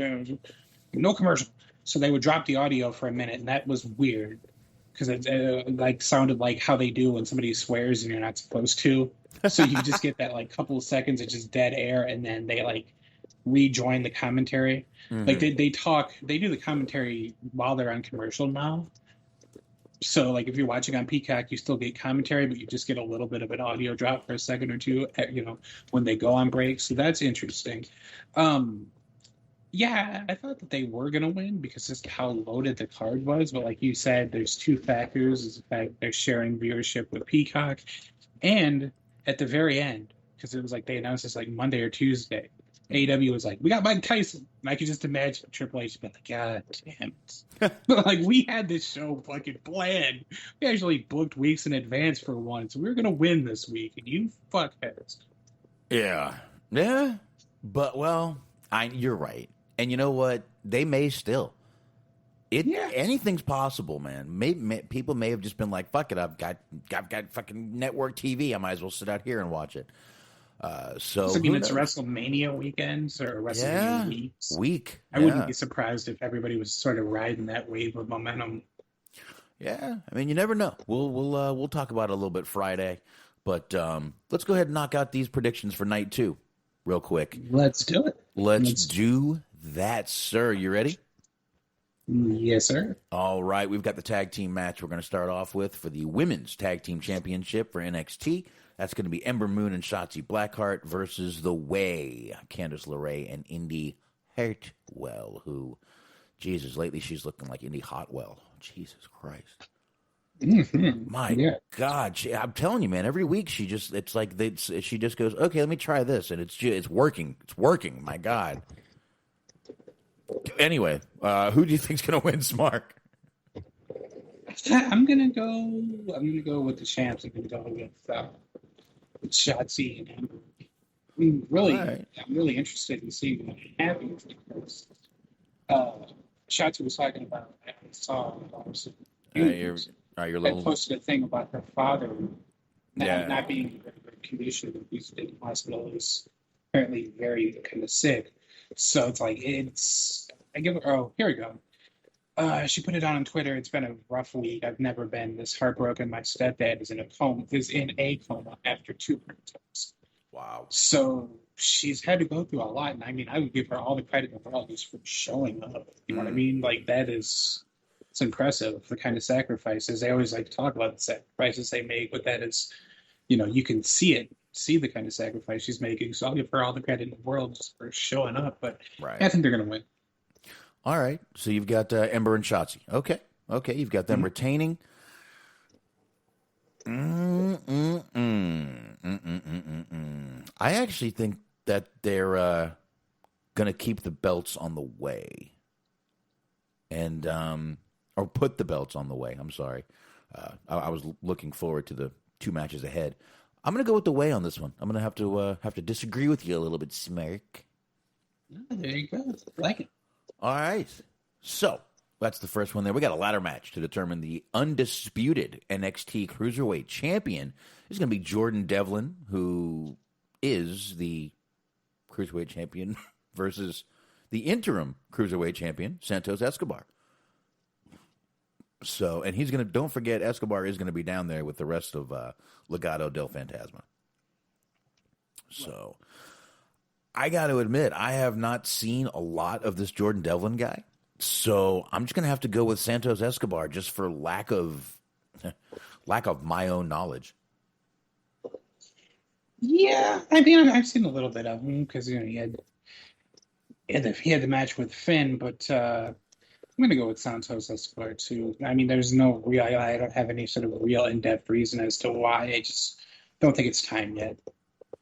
no commercial. So they would drop the audio for a minute, and that was weird because it sounded like how they do when somebody swears and you're not supposed to. So you just get that couple of seconds of just dead air, and then they rejoin the commentary. Mm-hmm. They do the commentary while they're on commercial now. So if you're watching on Peacock, you still get commentary, but you just get a little bit of an audio drop for a second or two, when they go on break. So that's interesting. Yeah, I thought that they were going to win because just how loaded the card was. But like you said, there's two factors. Is the fact they're sharing viewership with Peacock. And at the very end, because it was they announced this Monday or Tuesday, AEW was we got Mike Tyson. And I could just imagine Triple H being God damn it. We had this show fucking planned. We actually booked weeks in advance for one. So we were going to win this week. And you fuckheads. Yeah. Yeah. But, you're right. And you know what? They may still. Anything's possible, man. People may have just been fuck it, I've got fucking network TV. I might as well sit out here and watch it. So it's WrestleMania weekends or WrestleMania week. I wouldn't be surprised if everybody was sort of riding that wave of momentum. Yeah, I mean, you never know. We'll talk about it a little bit Friday, but let's go ahead and knock out these predictions for Night 2 real quick. Let's do it. Let's do that, sir. You ready? Yes, sir. All right. We've got the tag team match we're going to start off with for the Women's Tag Team Championship for NXT. That's going to be Ember Moon and Shotzi Blackheart versus The Way, Candice LeRae and Indy Hartwell, who, Jesus, lately she's looking like Indy Hotwell. Jesus Christ. Mm-hmm. My God, I'm telling you, man. Every week she just she just goes, okay, let me try this, and it's working. It's working. My God. Anyway, who do you think's gonna win, Smark? I'm gonna go with the champs. I'm gonna go with Shotzi and Ember. I'm really interested in seeing what happens because Shotzi was talking about. I saw. You're I posted a thing about her father not being a very good condition. He's in the hospital. He's apparently very kind of sick. So it's like, here we go. She put it on Twitter. It's been a rough week. I've never been this heartbroken. My stepdad is in a coma after 2 heart attacks. Wow. So she's had to go through a lot. And I mean, I would give her all the credit in the world just for showing up. You know what I mean? Like, it's impressive, the kind of sacrifices. They always like to talk about the sacrifices they make, but that is, you can see the kind of sacrifice she's making. So I'll give her all the credit in the world just for showing up. But right. I think they're going to win. All right. So you've got Ember and Shotzi. Okay. You've got them retaining. I actually think that they're going to keep the belts on the way. And, or put the belts on the way. I'm sorry. I was looking forward to the 2 matches ahead. I'm going to go with the way on this one. I'm going to have to disagree with you a little bit, Smirk. Oh, there you go. I like it. All right. So that's the first one there. We got a ladder match to determine the undisputed NXT Cruiserweight Champion. This is going to be Jordan Devlin, who is the Cruiserweight Champion, versus the interim Cruiserweight Champion, Santos Escobar. So, and don't forget, Escobar is going to be down there with the rest of Legado del Fantasma. So, I got to admit, I have not seen a lot of this Jordan Devlin guy. So, I'm just going to have to go with Santos Escobar just for lack of my own knowledge. Yeah, I mean, I've seen a little bit of him because he had the match with Finn, but I'm going to go with Santos Escobar too. I mean, I don't have any sort of real in-depth reason as to why. I just don't think it's time yet.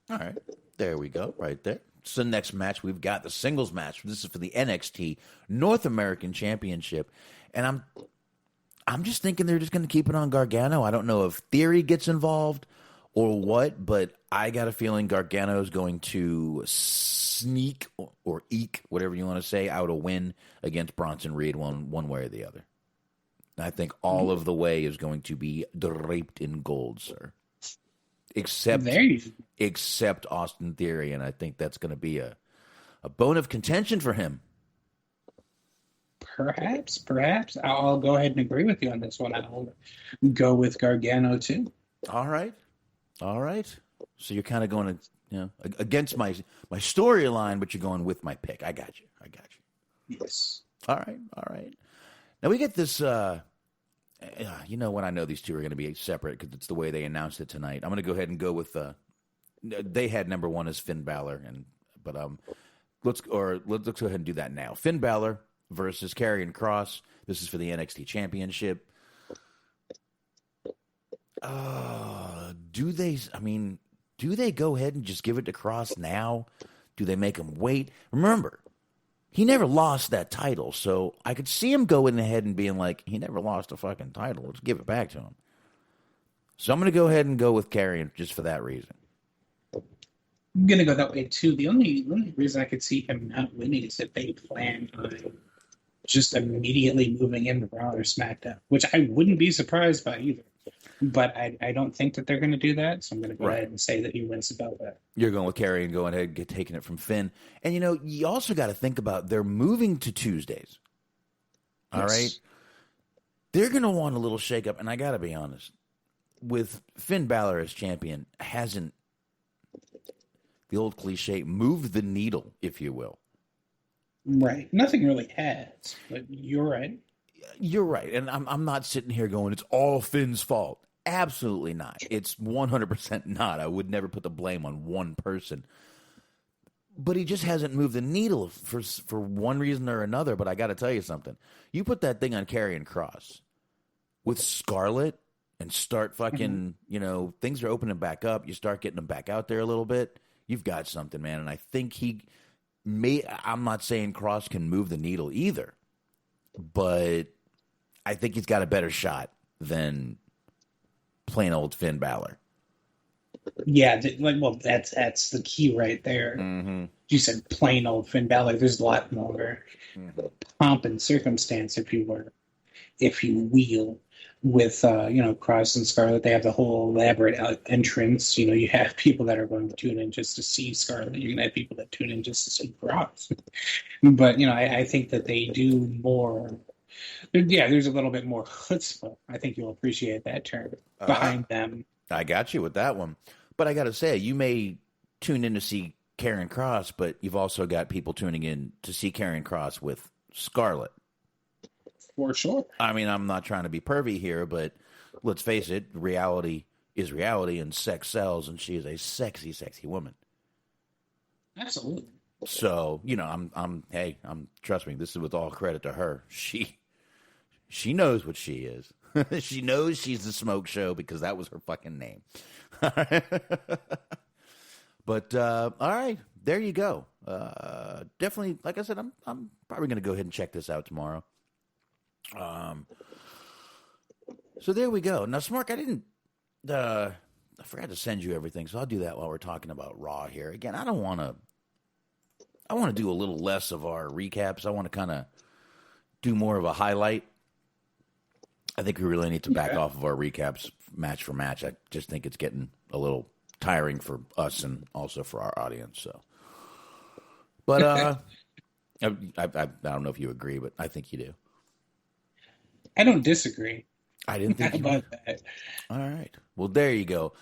All right, there we go, right there. So the next match, we've got the singles match. This is for the NXT North American Championship, and I'm just thinking they're just going to keep it on Gargano. I don't know if Theory gets involved or what, but I got a feeling Gargano is going to sneak or eke, whatever you want to say, out a win against Bronson Reed one way or the other. I think all of the way is going to be draped in gold, sir. Except Austin Theory, and I think that's going to be a bone of contention for him. Perhaps. I'll go ahead and agree with you on this one. I'll go with Gargano too. All right. So you're kind of going to, against my storyline, but you're going with my pick. I got you. Yes. All right. Now we get this. When I know these two are going to be separate because it's the way they announced it tonight. I'm going to go ahead and go with. They had number 1 as Finn Balor, but let's go ahead and do that now. Finn Balor versus Karrion Kross. This is for the NXT Championship. Do they go ahead and just give it to Kross now? Do they make him wait? Remember, he never lost that title, so I could see him going ahead and being like, he never lost a fucking title. Let's give it back to him. So I'm going to go ahead and go with Karrion just for that reason. I'm going to go that way too. The only reason I could see him not winning is if they plan on just immediately moving him to Raw or SmackDown, which I wouldn't be surprised by either. But I don't think that they're going to do that, so I'm going to go ahead and say that he wins the belt back. You're going with Karrion, going ahead and taking it from Finn. And, you also got to think about they're moving to Tuesdays. All right? They're going to want a little shakeup, and I got to be honest. With Finn Balor as champion, hasn't, the old cliche, moved the needle, if you will. Right. Nothing really has, but you're right. You're right, and I'm not sitting here going, it's all Finn's fault. Absolutely not. It's 100% not. I would never put the blame on one person. But he just hasn't moved the needle for one reason or another, but I got to tell you something. You put that thing on Karrion Kross with Scarlett and start fucking, things are opening back up. You start getting them back out there a little bit. You've got something, man, and I think I'm not saying Kross can move the needle either. But I think he's got a better shot than plain old Finn Balor. Yeah, that's the key right there. Mm-hmm. You said plain old Finn Balor. There's a lot more pomp and circumstance, if you will, with Cross and Scarlett, they have the whole elaborate entrance. You have people that are going to tune in just to see Scarlett. You're gonna have people that tune in just to see Cross. But I think that they do more. Yeah, there's a little bit more chutzpah. I think you'll appreciate that term behind them. I got you with that one. But I got to say, you may tune in to see Karrion Kross, but you've also got people tuning in to see Karrion Kross with Scarlett. For sure. I mean, I'm not trying to be pervy here, but let's face it, reality is reality, and sex sells, and she is a sexy, sexy woman. Absolutely. So, trust me, this is with all credit to her. She knows what she is. She knows she's the Smoke Show because that was her fucking name. But all right, there you go. Definitely, like I said, I'm probably going to go ahead and check this out tomorrow. So there we go. Now, Smark, I forgot to send you everything, so I'll do that while we're talking about Raw here. Again, I want to do a little less of our recaps. I want to kind of do more of a highlight. I think we really need to back off of our recaps match for match. I just think it's getting a little tiring for us and also for our audience. So, but I don't know if you agree, but I think you do. I don't disagree. I didn't think about that. All right. Well, there you go.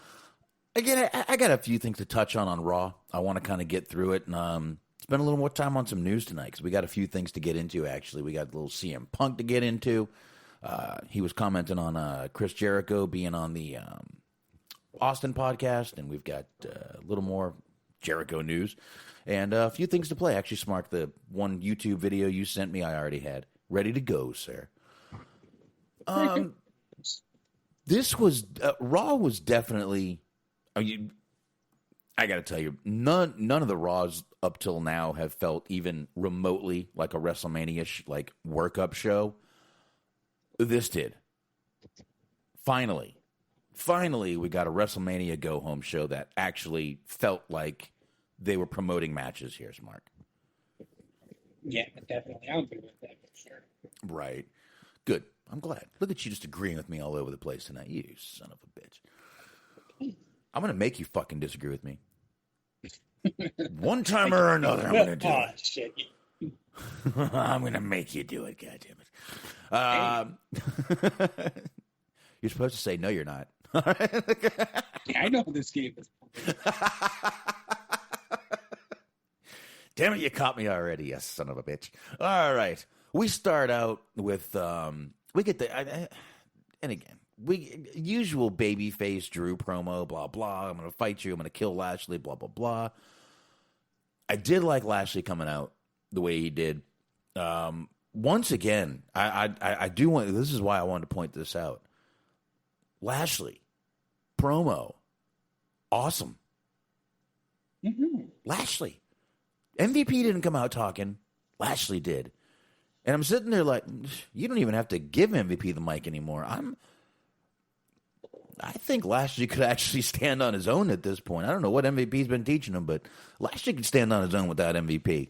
Again, I got a few things to touch on Raw. I want to kind of get through it and spend a little more time on some news tonight because we got a few things to get into, actually. We got a little CM Punk to get into. He was commenting on Chris Jericho being on the Austin podcast, and we've got a little more Jericho news and a few things to play. Actually, Smark, the one YouTube video you sent me, I already had ready to go, sir. This was Raw was definitely. I got to tell you, none of the Raws up till now have felt even remotely like a WrestleMania like workup show. This did. Finally, we got a WrestleMania go-home show that actually felt like they were promoting matches here, Smark. Yeah, definitely. I'll agree with that for sure. Right. Good. I'm glad. Look at you just agreeing with me all over the place tonight. You son of a bitch. I'm going to make you fucking disagree with me. One time or another, I'm going to do it. Shit. I'm going to make you do it, goddammit. You're supposed to say, no, you're not. Yeah, I know this game is. Damn it, you caught me already, you son of a bitch. All right. We start out with, we get the, and again, usual babyface Drew promo, blah, blah. I'm going to fight you. I'm going to kill Lashley, blah, blah, blah. I did like Lashley coming out the way he did. Once again, I do want, this is why I wanted to point this out. Lashley, promo, awesome. Mm-hmm. Lashley. MVP didn't come out talking. Lashley did. And I'm sitting there like, you don't even have to give MVP the mic anymore. I think Lashley could actually stand on his own at this point. I don't know what MVP's been teaching him, but Lashley could stand on his own without MVP.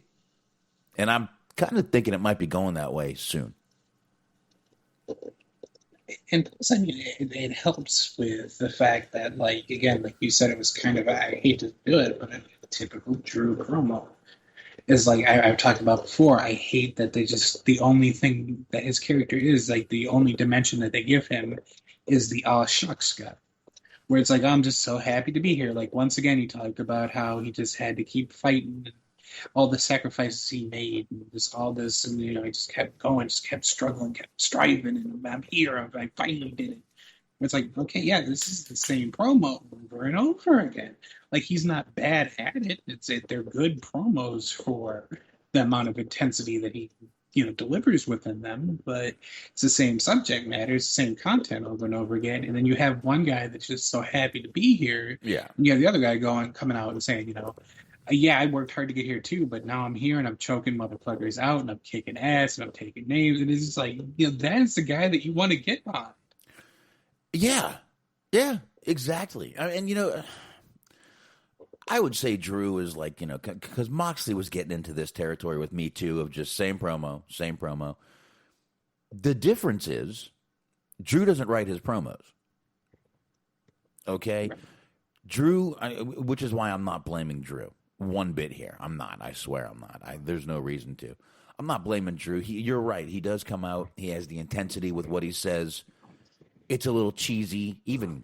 And I'm kind of thinking it might be going that way soon. And plus, I mean, it helps with the fact that, like, again, like you said, it was kind of, I hate to do it, but a typical Drew promo. Is like I've talked about before, I hate that the only thing that his character is, like, the only dimension that they give him is the shucks guy. Where it's like, I'm just so happy to be here. Like, once again, he talked about how he just had to keep fighting and all the sacrifices he made and just all this, and he just kept going, just kept struggling, kept striving, and I'm here, I finally did it. It's like, okay, yeah, this is the same promo over and over again. Like, he's not bad at it. They're good promos for the amount of intensity that he delivers within them, but it's the same subject matter, it's the same content over and over again. And then you have one guy that's just so happy to be here. Yeah. And you have the other guy coming out and saying, yeah, I worked hard to get here too, but now I'm here and I'm choking motherfuckers out and I'm kicking ass and I'm taking names. And it's just like, that is the guy that you want to get on. Yeah, exactly. And, I would say Drew is like, because Moxley was getting into this territory with Me Too of just same promo. The difference is Drew doesn't write his promos. Okay? Drew, which is why I'm not blaming Drew one bit here. I'm not. I swear I'm not. There's no reason to. I'm not blaming Drew. You're right. He does come out. He has the intensity with what he says. It's a little cheesy, even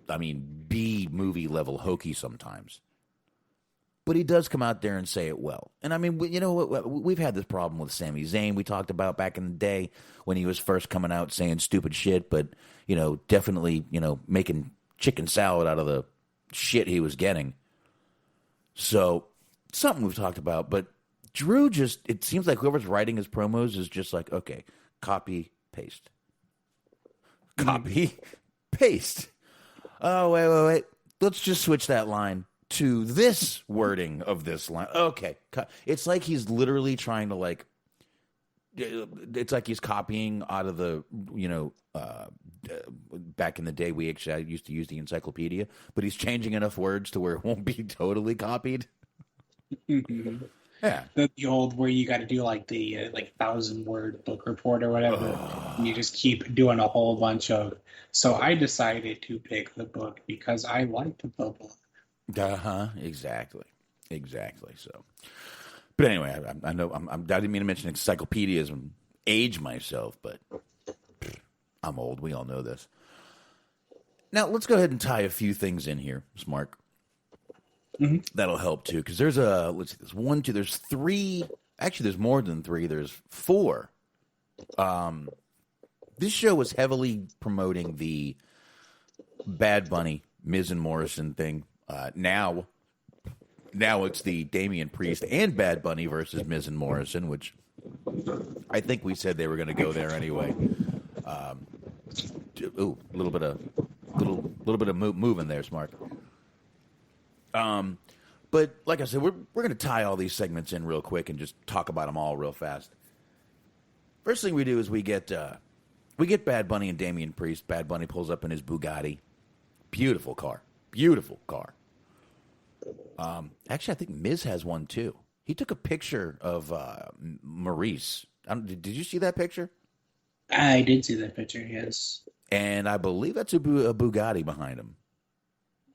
I mean, B-movie level hokey sometimes. But he does come out there and say it well. And I mean, we've had this problem with Sami Zayn. We talked about back in the day when he was first coming out saying stupid shit, but, definitely, making chicken salad out of the shit he was getting. So, something we've talked about. But Drew it seems like whoever's writing his promos is just like, okay, copy, paste. Copy, paste. Oh, wait. Let's just switch that line to this wording of this line. Okay. It's like he's literally trying to it's like he's copying out of the, back in the day I used to use the encyclopedia, but he's changing enough words to where it won't be totally copied. Mm-hmm. Yeah. The old where you got to do the 1,000-word book report or whatever. And you just keep doing a whole bunch of. So I decided to pick the book because I liked the book. Exactly. So, but anyway, I know I didn't mean to mention encyclopedias and age myself, but I'm old. We all know this. Now let's go ahead and tie a few things in here, Smark. Mm-hmm. That'll help too, because there's there's 1, 2, there's 3. Actually, there's more than 3. There's 4. This show was heavily promoting the Bad Bunny, Miz and Morrison thing. Now it's the Damian Priest and Bad Bunny versus Miz and Morrison, which I think we said they were going to go there anyway. A little bit of moving there, Smart. But like I said, we're going to tie all these segments in real quick and just talk about them all real fast. First thing we do is we get Bad Bunny and Damian Priest. Bad Bunny pulls up in his Bugatti. Beautiful car. Actually, I think Miz has one too. He took a picture of Maurice. Did you see that picture? I did see that picture, yes. And I believe that's a Bugatti behind him.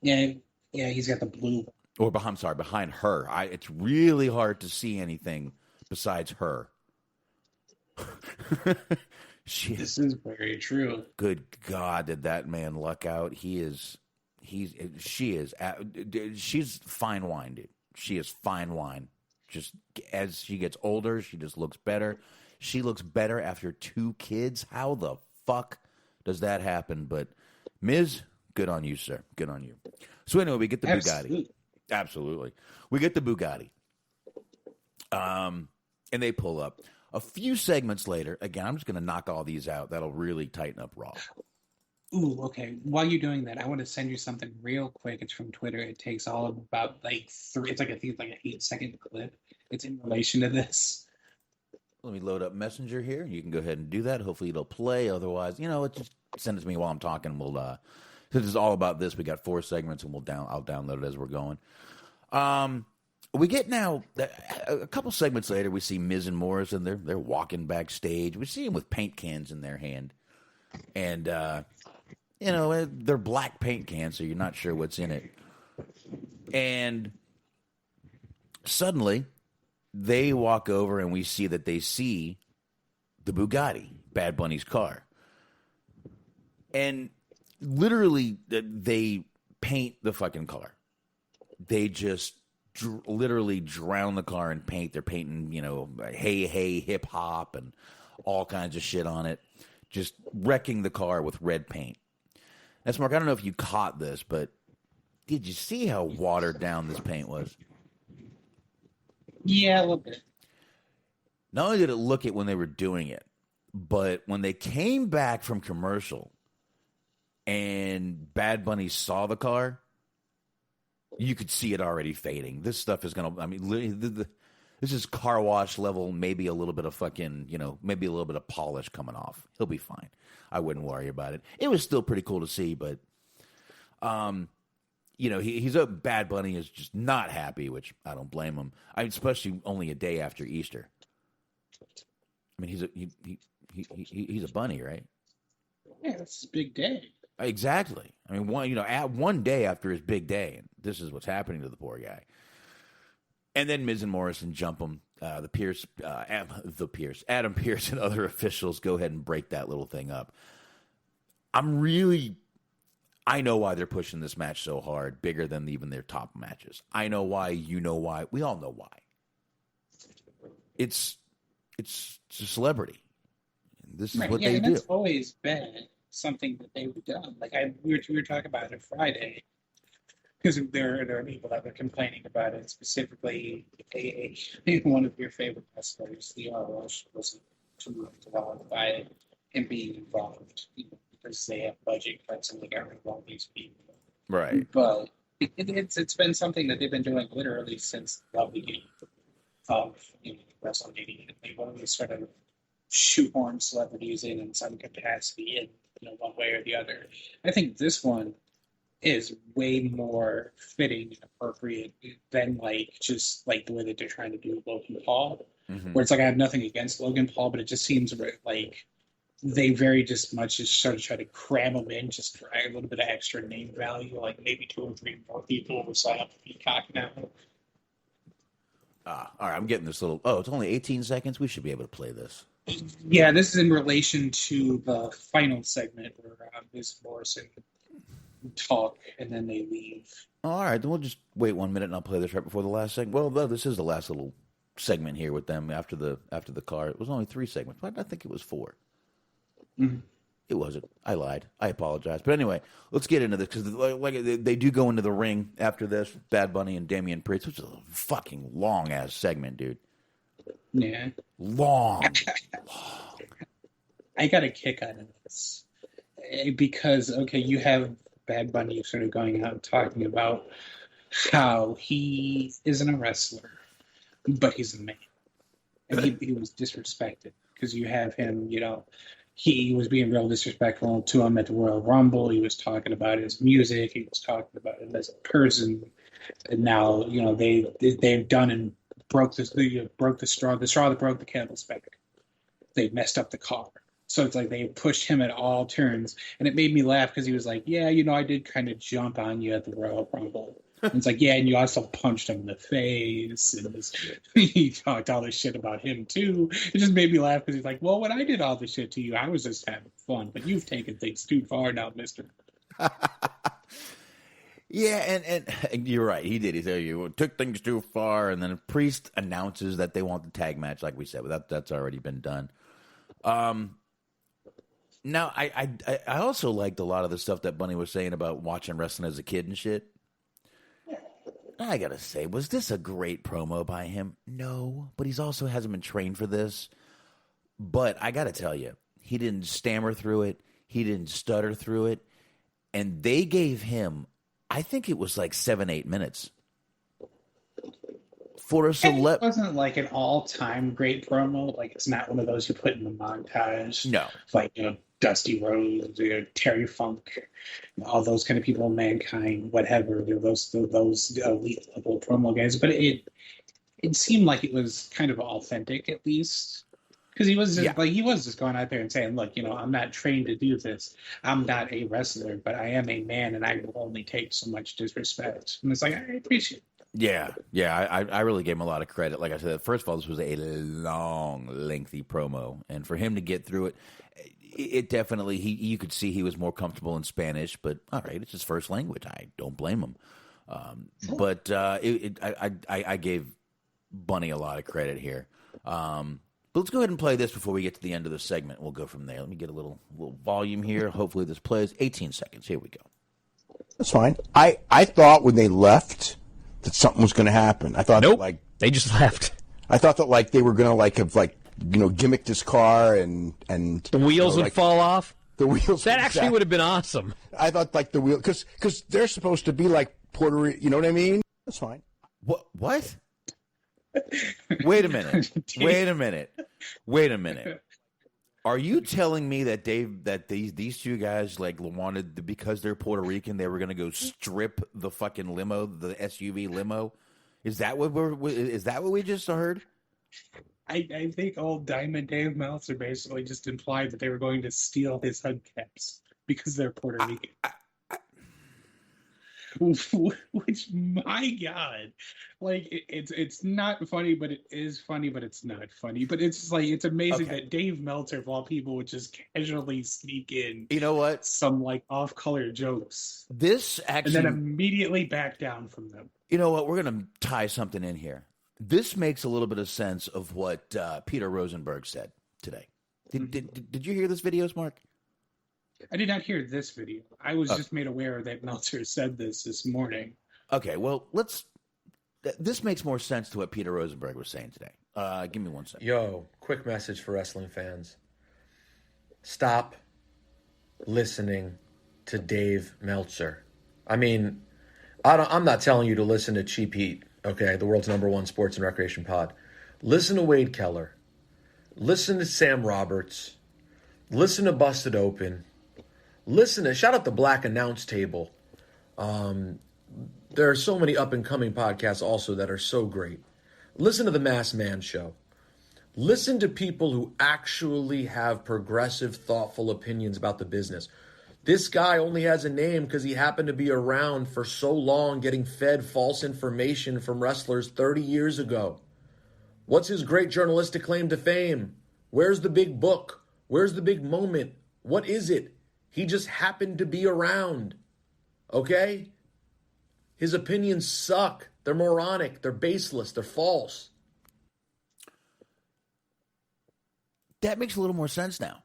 Yeah, he's got the blue. Or behind her. It's really hard to see anything besides her. This is very true. Good God, did that man luck out? She's fine wine, dude. She is fine wine. Just as she gets older, she just looks better. She looks better after 2 kids. How the fuck does that happen? But Miz, good on you, sir. Good on you. So anyway, we get the Bugatti. Absolutely. We get the Bugatti. And they pull up. A few segments later, again, I'm just going to knock all these out. That'll really tighten up Raw. Ooh, okay. While you're doing that, I want to send you something real quick. It's from Twitter. It takes all of about 3. It's I think it's an 8-second clip. It's in relation to this. Let me load up Messenger here. You can go ahead and do that. Hopefully it'll play. Otherwise, just send it to me while I'm talking. We'll since it's all about this, we got 4 segments, and I'll download it as we're going. We get now a couple segments later. We see Miz and Morrison. They're walking backstage. We see them with paint cans in their hand, and they're black paint cans, so you're not sure what's in it. And suddenly, they walk over, and we see that they see the Bugatti, Bad Bunny's car, and literally they paint the fucking car. They just literally drown the car in paint. They're painting, hey, hip hop and all kinds of shit on it. Just wrecking the car with red paint. Now, Mark, I don't know if you caught this, but did you see how watered down this paint was? Yeah, a little bit. Not only did it look it when they were doing it, but when they came back from commercial and Bad Bunny saw the car, you could see it already fading. This stuff is going to, this is car wash level, maybe a little bit of maybe a little bit of polish coming off. He'll be fine. I wouldn't worry about it. It was still pretty cool to see, but, he's a Bad Bunny is just not happy, which I don't blame him. Especially only a day after Easter. I mean, he's a bunny, right? Yeah, that's his big day. Exactly. I mean, at one day after his big day, and this is what's happening to the poor guy. And then Miz and Morrison jump him. Adam Pearce and other officials go ahead and break that little thing up. I know why they're pushing this match so hard, bigger than even their top matches. I know why. You know why. We all know why. It's a celebrity. This is what they do. It's always been something that they've done. Like we were talking about it Friday, because there are people that were complaining about it. Specifically, one of your favorite wrestlers, Leo Rush, wasn't too involved by him being involved, because they have budget cuts and they got rid of all these people. Right. But it's been something that they've been doing literally since the beginning of WrestleMania. They've always sort of shoehorn celebrities in some capacity, in one way or the other. I think this one is way more fitting and appropriate than just the way that they're trying to do Logan Paul. Mm-hmm. Where it's like, I have nothing against Logan Paul, but it just seems like they very just much just sort of try to cram them in just for a little bit of extra name value, like maybe 2 or 3 more people will sign up for Peacock now. All right, I'm getting this little. Oh, it's only 18 seconds. We should be able to play this. Yeah, this is in relation to the final segment where Miz Morrison talk and then they leave. All right, then we'll just wait 1 minute and I'll play this right before the last segment. Well, this is the last little segment here with them after the car. It was only 3 segments, but I think it was 4. Mm-hmm. It wasn't. I lied. I apologize. But anyway, let's get into this because they do go into the ring after this. Bad Bunny and Damian Priest, which is a fucking long ass segment, dude. Yeah, long. I got a kick out of this because you have Bad Bunny sort of going out and talking about how he isn't a wrestler, but he's a man, and he was disrespected because you have him, He was being real disrespectful to him at the Royal Rumble. He was talking about his music. He was talking about him as a person. And now, they've done and broke the straw that broke the camel's back. They messed up the car. So it's like they pushed him at all turns. And it made me laugh because he was like, yeah, I did kind of jump on you at the Royal Rumble. And it's like, yeah, and you also punched him in the face. And he talked all this shit about him, too. It just made me laugh because he's like, well, when I did all this shit to you, I was just having fun. But you've taken things too far now, mister. Yeah, and you're right. He did. He said, you took things too far. And then Priest announces that they want the tag match, like we said. But that's already been done. Now, I also liked a lot of the stuff that Bunny was saying about watching wrestling as a kid and shit. I gotta say, was this a great promo by him? No, but he's also hasn't been trained for this. But I gotta tell you, he didn't stammer through it. He didn't stutter through it. And they gave him, I think it was like 7-8 minutes. For a celeb. It wasn't like an all-time great promo. Like, it's not one of those you put in the montage. No. Like, Dusty Rhodes, Terry Funk, all those kind of people, Mankind, whatever. Those elite level promo guys. But it seemed like it was kind of authentic, at least, because he was just going out there and saying, "Look, I'm not trained to do this. I'm not a wrestler, but I am a man, and I will only take so much disrespect." And it's like, I appreciate it. Yeah, I really gave him a lot of credit. Like I said, first of all, this was a long, lengthy promo, and for him to get through it. It definitely, you could see he was more comfortable in Spanish, but all right, it's his first language. I don't blame him. But I gave Bunny a lot of credit here. But let's go ahead and play this before we get to the end of the segment. We'll go from there. Let me get a little volume here. Hopefully this plays. 18 seconds. Here we go. That's fine. I thought when they left that something was going to happen. I thought nope. That, they just left. I thought that they were going to have gimmick this car and the wheels would fall off. The wheels. That actually would have been awesome. I thought the wheel because they're supposed to be like Puerto Rico. You know what I mean? That's fine. What? Wait a minute. Are you telling me that these two guys wanted because they're Puerto Rican they were going to go strip the fucking limo, the SUV limo? Is that what we just heard? I think old Diamond Dave Meltzer basically just implied that they were going to steal his hubcaps because they're Puerto Rican. Which, my God, like it's not funny, but it is funny, but it's not funny. But it's just like it's amazing that Dave Meltzer, of all people, would just casually sneak in. You know what? Some like off-color jokes. This actually, and then immediately back down from them. You know what? We're going to tie something in here. This makes a little bit of sense of what Peter Rosenberg said today. Did you hear this video, Smark? I did not hear this video. I was just made aware that Meltzer said this morning. Okay, well, this makes more sense to what Peter Rosenberg was saying today. Give me 1 second. Yo, quick message for wrestling fans. Stop listening to Dave Meltzer. I mean, I'm not telling you to listen to Cheap Heat, okay, the world's #1 sports and recreation pod. Listen to Wade Keller. Listen to Sam Roberts. Listen to Busted Open. Shout out the Black Announce Table. There are so many up-and-coming podcasts also that are so great. Listen to The Masked Man Show. Listen to people who actually have progressive, thoughtful opinions about the business. This guy only has a name because he happened to be around for so long getting fed false information from wrestlers 30 years ago. What's his great journalistic claim to fame? Where's the big book? Where's the big moment? What is it? He just happened to be around. Okay? His opinions suck. They're moronic. They're baseless. They're false. That makes a little more sense now.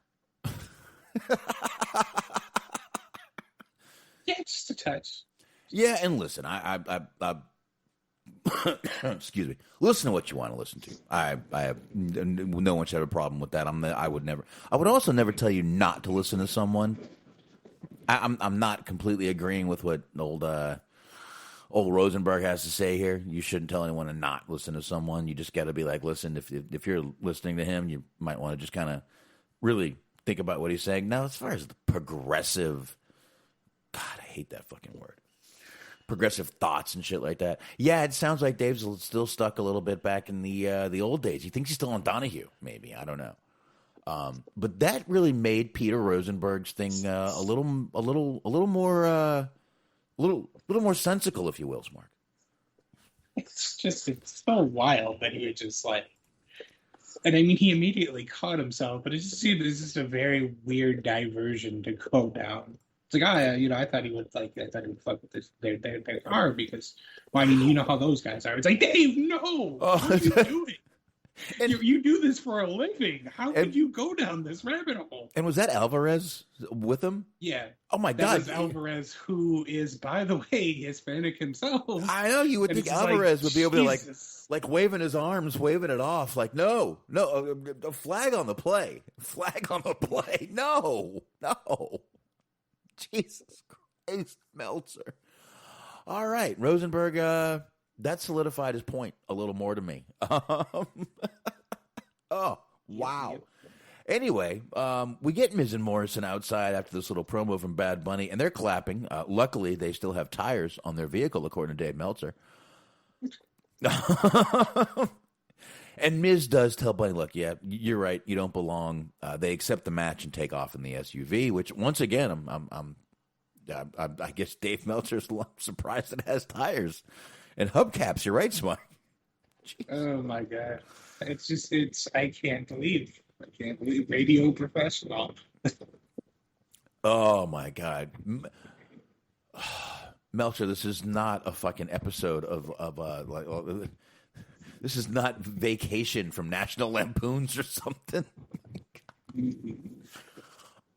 Yeah, just a touch. Yeah, and listen, I excuse me. Listen to what you want to listen to. I have no one should have a problem with that. I would also never tell you not to listen to someone. I'm not completely agreeing with what old Rosenberg has to say here. You shouldn't tell anyone to not listen to someone. You just got to be like, listen, if you're listening to him, you might want to just kind of really think about what he's saying. Now, as far as the progressive, God, I hate that fucking word. Progressive thoughts and shit like that. Yeah, it sounds like Dave's still stuck a little bit back in the old days. He thinks he's still on Donahue, maybe. I don't know. But that really made Peter Rosenberg's thing a little more sensical, if you will, Smark. It's so wild that he would just like, and I mean, he immediately caught himself, but it's just a very weird diversion to go down. It's like, I thought he would fuck with this, their car because, well, I mean, you know how those guys are. It's like, Dave, no, what are you doing? And you do this for a living. How could you go down this rabbit hole? And was that Alvarez with him? Yeah. Oh my God. That was Alvarez, who is, by the way, Hispanic himself. I know, you would think Alvarez would be able to like waving his arms, waving it off, like no, a flag on the play, no. Jesus Christ, Meltzer. All right, Rosenberg. That solidified his point a little more to me. Oh, wow. Anyway, we get Miz and Morrison outside after this little promo from Bad Bunny, and they're clapping. Luckily, they still have tires on their vehicle, according to Dave Meltzer. And Miz does tell Bunny, look, yeah, you're right, you don't belong. They accept the match and take off in the SUV, which, once again, I guess Dave Meltzer's surprised it has tires. And hubcaps, you're right, Smart. Oh my God. I can't believe radio professional. Oh my God. Meltzer, this is not a fucking episode of this is not Vacation from National Lampoons or something.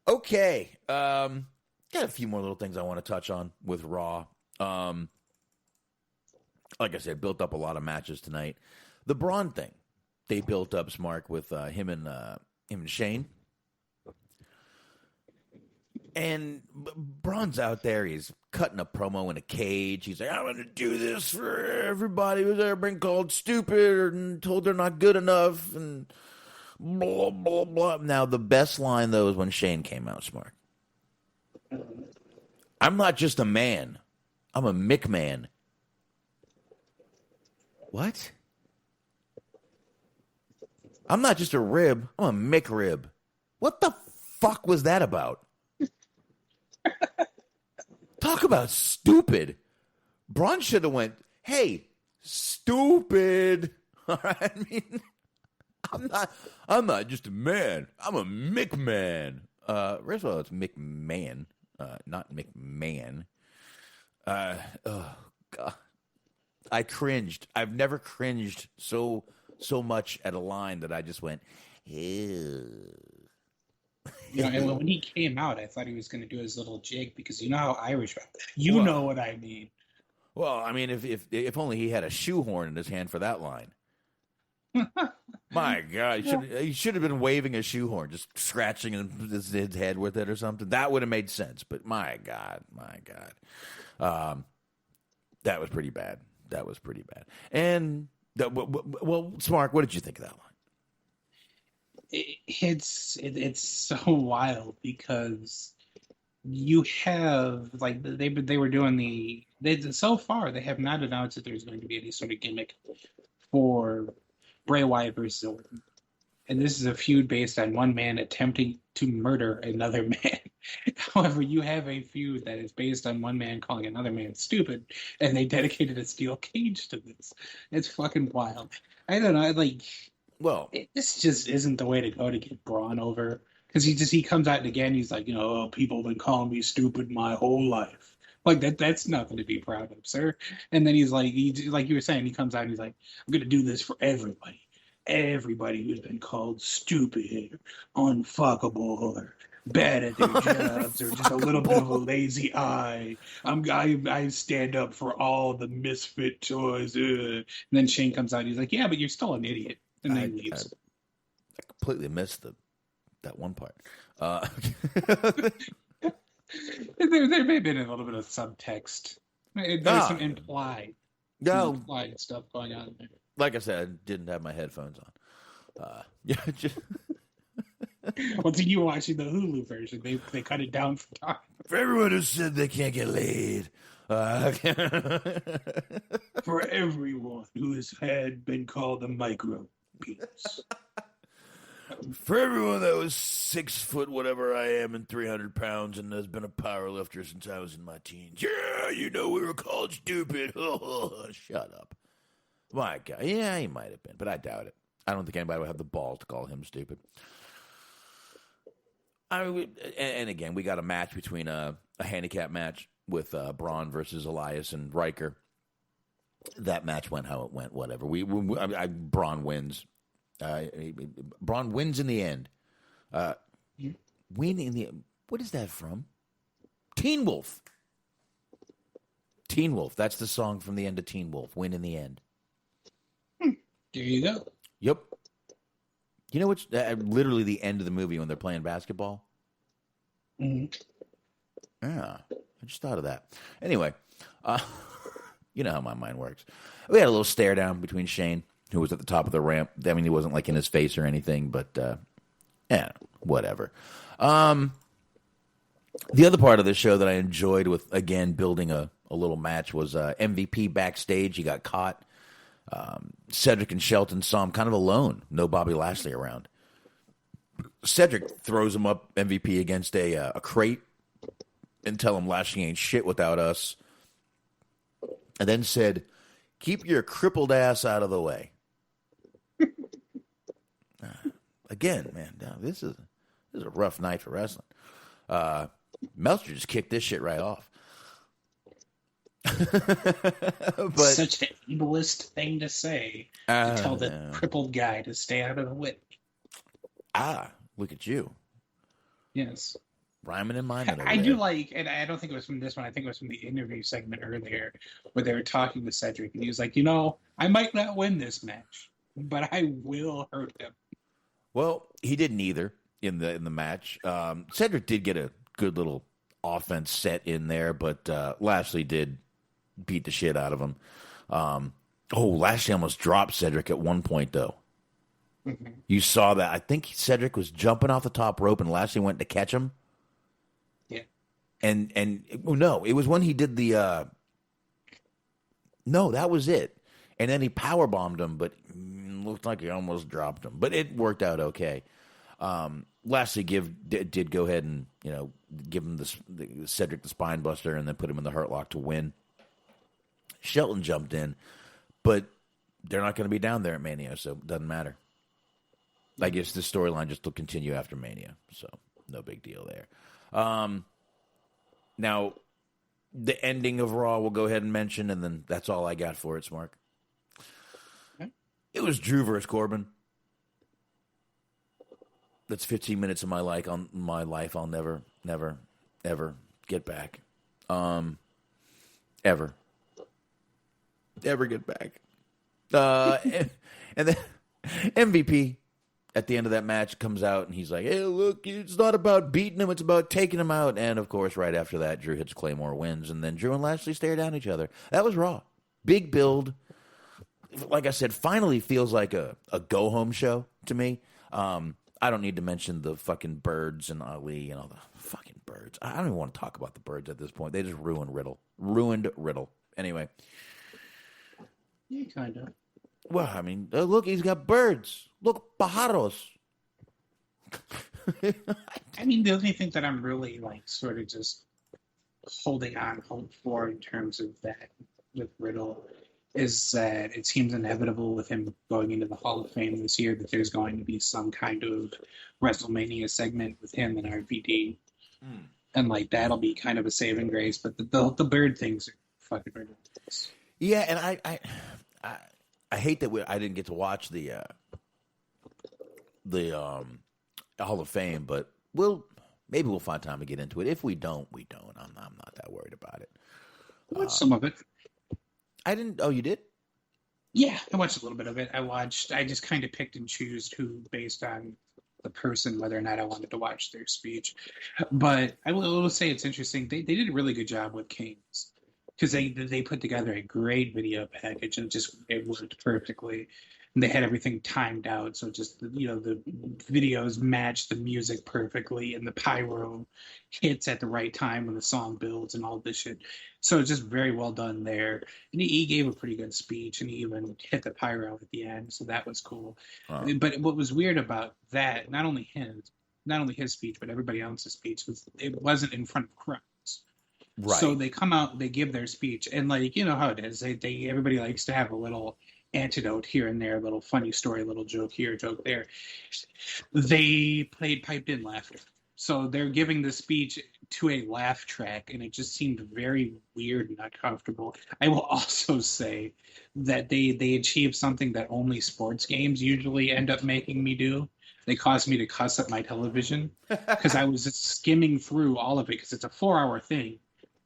Okay. Got a few more little things I want to touch on with Raw. Like I said, built up a lot of matches tonight. The Braun thing, they built up Smark with him and Shane. And Braun's out there. He's cutting a promo in a cage. He's like, I'm going to do this for everybody who's ever been called stupid and told they're not good enough and blah, blah, blah. Now, the best line, though, is when Shane came out, Smark. I'm not just a man. I'm a McMahon. What? I'm not just a rib. I'm a McRib. What the fuck was that about? Talk about stupid. Braun should have went, hey, stupid. All right? I mean, I'm not just a man. I'm a McMahon. First of all, it's McMahon, not McMahon. Oh God, I cringed. I've never cringed so much at a line that I just went, ew. And when he came out, I thought he was going to do his little jig because you know how Irish. You know what I mean. Well, I mean, if only he had a shoehorn in his hand for that line. My God, he should have been waving a shoehorn, just scratching his head with it or something. That would have made sense. But my God, that was pretty bad. And well, Smark, what did you think of that line? It's so wild because you have like they were doing so far they have not announced that there's going to be any sort of gimmick for Bray Wyatt versus Orton. And this is a feud based on one man attempting to murder another man. However, you have a feud that is based on one man calling another man stupid, and they dedicated a steel cage to this. It's fucking wild. I don't know, this just isn't the way to go to get Braun over. Because he comes out and again, he's like, people have been calling me stupid my whole life. Like, that's nothing to be proud of, sir. And then he's like, like you were saying, he comes out and he's like, I'm going to do this for everybody. Everybody who's been called stupid, unfuckable, or bad at their jobs, or just a little bit of a lazy eye. I stand up for all the misfit toys. And then Shane comes out and he's like, yeah, but you're still an idiot. And then he leaves. I completely missed that one part. There may have been a little bit of subtext. There's some implied stuff going on there. Like I said, I didn't have my headphones on. Well, so you were watching the Hulu version. They cut it down for time. For everyone who said they can't get laid. For everyone who has been called a micro penis. For everyone that was 6 foot whatever I am and 300 pounds and has been a power lifter since I was in my teens. Yeah, we were called stupid. Shut up. My God. Yeah, he might have been, but I doubt it. I don't think anybody would have the balls to call him stupid. And again, we got a match between a handicap match with Braun versus Elias and Riker. That match went how it went, whatever. Braun wins. Braun wins in the end. Win in the... What is that from? Teen Wolf. Teen Wolf. That's the song from the end of Teen Wolf. Win in the end. There you go. Yep. You know what's literally the end of the movie when they're playing basketball? Mm-hmm. Yeah. I just thought of that. Anyway, you know how my mind works. We had a little stare down between Shane, who was at the top of the ramp. I mean, he wasn't like in his face or anything, but whatever. The other part of the show that I enjoyed with, again, building a little match was MVP backstage. He got caught. Cedric and Shelton saw him kind of alone. No Bobby Lashley around. Cedric throws him up MVP against a crate and tell him Lashley ain't shit without us. And then said, keep your crippled ass out of the way. Again, man, this is a rough night for wrestling. Meltzer just kicked this shit right off. But such an ableist thing to say to tell the crippled guy to stay out of the way. Look at you. Yes. Rhyming in mine. I do like, and I don't think it was from this one, I think it was from the interview segment earlier where they were talking to Cedric and he was like, I might not win this match, but I will hurt him. Well, he didn't either in the match. Cedric did get a good little offense set in there, but Lashley did beat the shit out of him. Lashley almost dropped Cedric at one point, though. Mm-hmm. You saw that. I think Cedric was jumping off the top rope, and Lashley went to catch him. Yeah. And no, it was when he did the... No, that was it. And then he powerbombed him, but looked like he almost dropped him, but it worked out okay. Lashley did go ahead and give him Cedric the Spine Buster and then put him in the Hurt Lock to win. Shelton jumped in, but they're not going to be down there at Mania, so it doesn't matter. I guess the storyline just will continue after Mania, so no big deal there. Now, the ending of Raw we'll go ahead and mention, and then that's all I got for it, Smark. Okay. It was Drew versus Corbin. That's 15 minutes of my life. I'll never, ever get back. Ever get back. And then MVP at the end of that match comes out and he's like, "Hey, look, it's not about beating him, it's about taking him out." And of course, right after that, Drew hits Claymore, wins, and then Drew and Lashley stare down each other. That was Raw. Big build. Like I said, finally feels like a go home show to me. I don't need to mention the fucking Birds and Ali and all the fucking Birds. I don't even want to talk about the Birds at this point. They just ruined Riddle. Anyway. Yeah, kind of. Well, I mean, look, he's got birds. Look, pajaros. I mean, the only thing that I'm really, sort of just holding on hope for in terms of that with Riddle is that it seems inevitable with him going into the Hall of Fame this year that there's going to be some kind of WrestleMania segment with him and RVD. And, that'll be kind of a saving grace. But the bird things are fucking ridiculous. Yeah, and I hate that I didn't get to watch the Hall of Fame, but maybe we'll find time to get into it. If we don't, we don't. I'm not that worried about it. I watched some of it. I didn't. Oh, you did? Yeah, I watched a little bit of it. I just kind of picked and chose who based on the person, whether or not I wanted to watch their speech. But I will say it's interesting. They did a really good job with Kings. Because they put together a great video package and it worked perfectly. And they had everything timed out, so just the videos matched the music perfectly, and the pyro hits at the right time when the song builds and all this shit. So it's just very well done there. And he gave a pretty good speech, and he even hit the pyro at the end, so that was cool. But what was weird about that, not only his speech, but everybody else's speech, was it wasn't in front of crowds. Right. So they come out, they give their speech, and you know how it is. Everybody likes to have a little antidote here and there, a little funny story, a little joke here, joke there. They played piped in laughter. So they're giving the speech to a laugh track, and it just seemed very weird and uncomfortable. I will also say that they achieved something that only sports games usually end up making me do. They caused me to cuss at my television because I was just skimming through all of it because it's a 4-hour thing.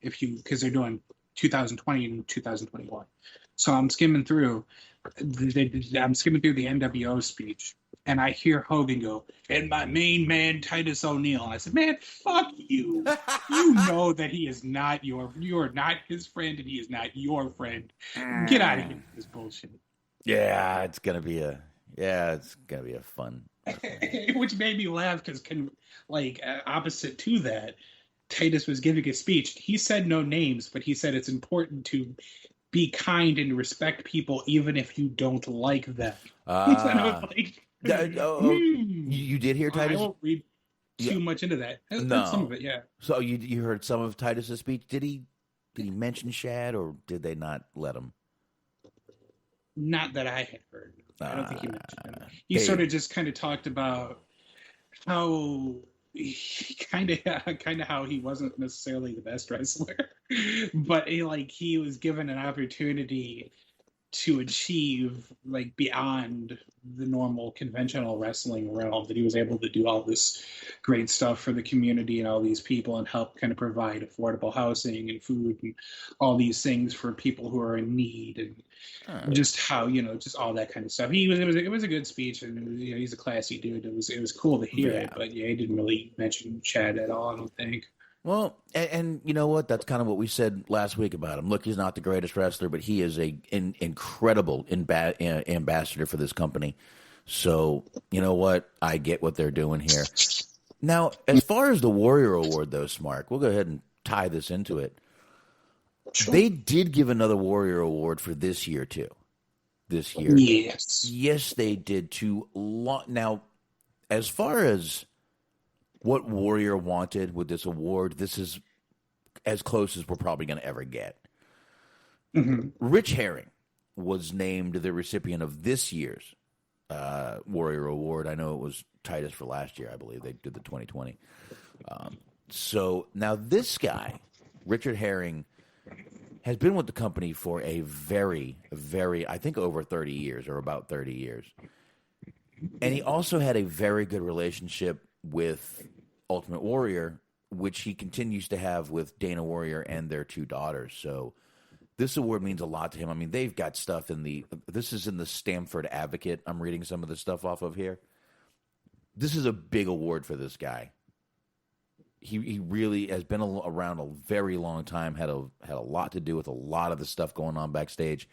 Because they're doing 2020 and 2021. So I'm skimming through the NWO speech, and I hear Hogan go, "And my main man, Titus O'Neil." And I said, "Man, fuck you. You know that he is not you are not his friend, and he is not your friend. Get out of here with this bullshit." Yeah, it's gonna be a fun. Which made me laugh because opposite to that, Titus was giving a speech. He said no names, but he said it's important to be kind and respect people even if you don't like them. You did hear Titus? I won't read too much into that. I No. heard some of it, yeah. So you heard some of Titus's speech? Did he mention Shad, or did they not let him? Not that I had heard. I don't think he mentioned him. He sort of just kind of talked about how how he wasn't necessarily the best wrestler, but he was given an opportunity to achieve beyond the normal conventional wrestling realm, that he was able to do all this great stuff for the community and all these people and help kind of provide affordable housing and food and all these things for people who are in need, and just how, just all that kind of stuff. It was a good speech, and he's a classy dude. It was cool to hear it, but he didn't really mention Chad at all, I don't think. Well, and you know what? That's kind of what we said last week about him. Look, he's not the greatest wrestler, but he is an incredible ambassador for this company. So, you know what? I get what they're doing here. Now, as far as the Warrior Award, though, Smark, we'll go ahead and tie this into it. Sure. They did give another Warrior Award for this year, too. this year. Yes, they did. Now, as far as what Warrior wanted with this award, this is as close as we're probably going to ever get. Mm-hmm. Rich Herring was named the recipient of this year's Warrior Award. I know it was Titus for last year. I believe they did the 2020. So now this guy, Richard Herring, has been with the company for a very, very, I think over 30 years or about 30 years. And he also had a very good relationship with Ultimate Warrior, which he continues to have with Dana Warrior and their 2 daughters. So this award means a lot to him. I mean, they've got stuff this is in the Stamford Advocate. I'm reading some of the stuff off of here. This is a big award for this guy. He really has been around a very long time, had a lot to do with a lot of the stuff going on backstage.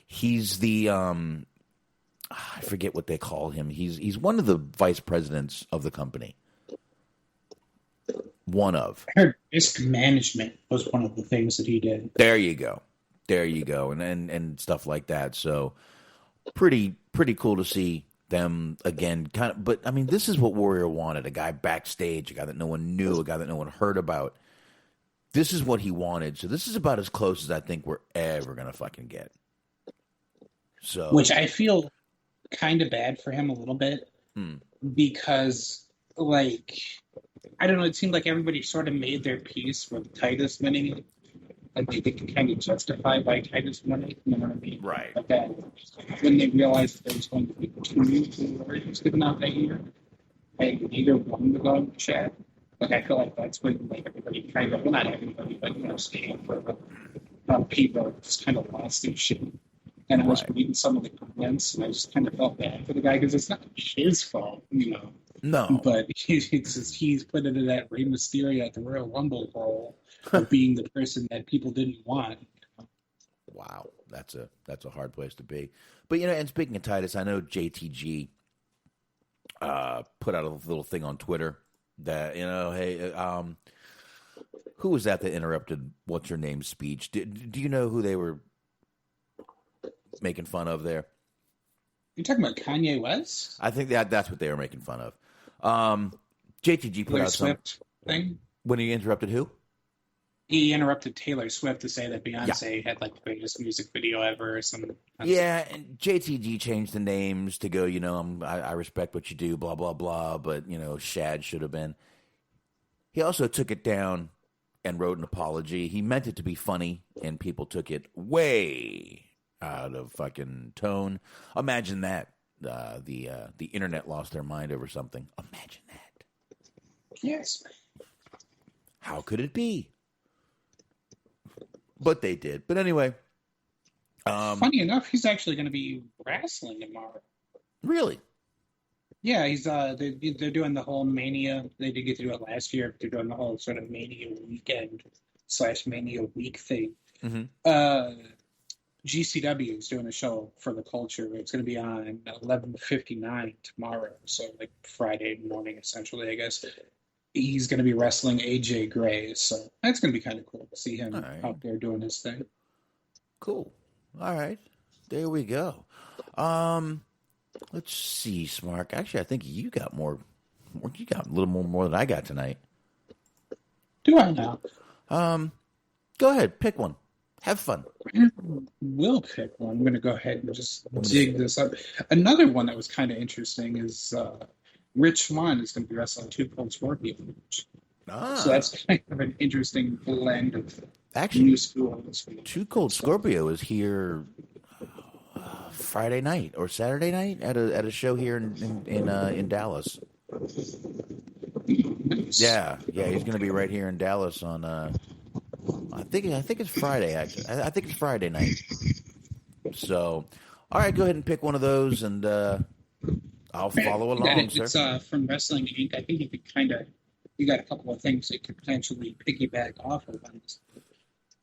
He's the, I forget what they call him. He's one of the vice presidents of the company. One of. I heard risk management was one of the things that he did. There you go. And stuff like that. So pretty cool to see them again, but I mean, this is what Warrior wanted: a guy backstage, a guy that no one knew, a guy that no one heard about. This is what he wanted. So this is about as close as I think we're ever gonna fucking get. So, which I feel kind of bad for him a little bit because, like, I don't know. It seemed like everybody sort of made their peace with Titus winning it. Like they could kind of justify by Titus winning, you know what I mean? Right. Like that. When they realized that there was going to be 2 awards given out that year, and neither one would go in the chat. Like I feel like that's when like everybody kind of, well, not everybody, but staying for people just kind of lost their shit. And I was reading some of the comments, and I just kind of felt bad for the guy because it's not his fault, No. But he's put into that Rey Mysterio at the Royal Rumble role of being the person that people didn't want. Wow, that's a hard place to be. But and speaking of Titus, I know JTG put out a little thing on Twitter that hey, who was that interrupted what's her name's speech? Do you know who they were making fun of there? You're talking about Kanye West? I think that's what they were making fun of. JTG put out some thing when he interrupted who? He interrupted Taylor Swift to say that Beyonce had like the greatest music video ever or something. Yeah, and JTG changed the names to go, I respect what you do, blah, blah, blah, but, Shad should have been. He also took it down and wrote an apology. He meant it to be funny, and people took it way out of fucking tone. Imagine that. The internet lost their mind over something. Imagine that. Yes. How could it be? But they did. But anyway. Funny enough, he's actually going to be wrestling tomorrow. Really? Yeah, he's they're doing the whole Mania. They did get to do it last year. They're doing the whole sort of Mania weekend / Mania week thing. Mm-hmm. GCW is doing a show for the culture. It's going to be on 11:59 tomorrow, so like Friday morning, essentially, I guess. He's going to be wrestling AJ Gray, so that's going to be kind of cool to see him out there doing his thing. Cool. All right. There we go. Let's see, Smark. Actually, I think you got more. You got a little more than I got tonight. Do I now? Go ahead. Pick one. Have fun. We'll pick one. I'm going to go ahead and just dig this up. Another one that was kind of interesting is Rich Swann is going to be wrestling Too Cold Scorpio. So that's kind of an interesting blend of new school. Too Cold Scorpio is here Friday night or Saturday night at a show here in Dallas. Yeah, he's going to be right here in Dallas on. I think it's Friday. Actually, I think it's Friday night. So, all right, go ahead and pick one of those, and I'll follow along, sir. It's from Wrestling Inc. I think you got a couple of things that could potentially piggyback off of this.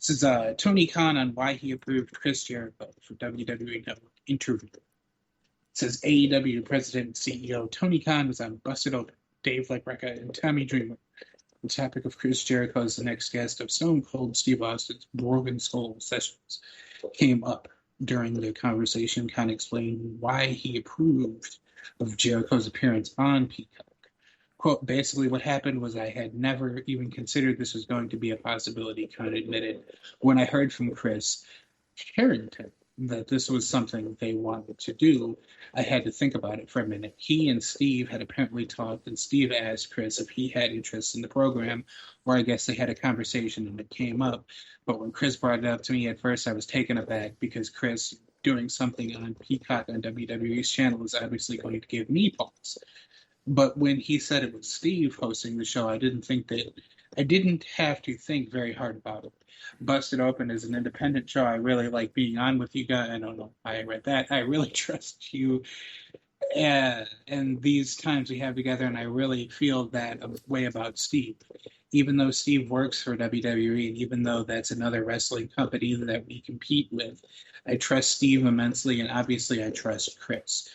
This is Tony Khan on why he approved Chris Jericho for WWE Network interview. It says AEW President and CEO Tony Khan was on Busted Open, Dave LaGreca, and Tommy Dreamer. The topic of Chris Jericho as the next guest of Stone Cold Steve Austin's Broken Skull sessions came up. during the conversation kind of explained why he approved of Jericho's appearance on Peacock. Quote, basically what happened was I had never even considered this was going to be a possibility, kind of admitted. When I heard from Chris Harrington that this was something they wanted to do, I had to think about it for a minute. He and Steve had apparently talked, and Steve asked Chris if he had interest in the program, or I guess they had a conversation and it came up. But when Chris brought it up to me at first, I was taken aback because Chris doing something on Peacock on WWE's channel is obviously going to give me pause. But when he said it was Steve hosting the show, I didn't have to think very hard about it. Busted Open is an independent show. I really like being on with you guys. I don't know why I read that. I really trust you and these times we have together, and I really feel that way about Steve. Even though Steve works for WWE, and even though that's another wrestling company that we compete with, I trust Steve immensely, and obviously I trust Chris.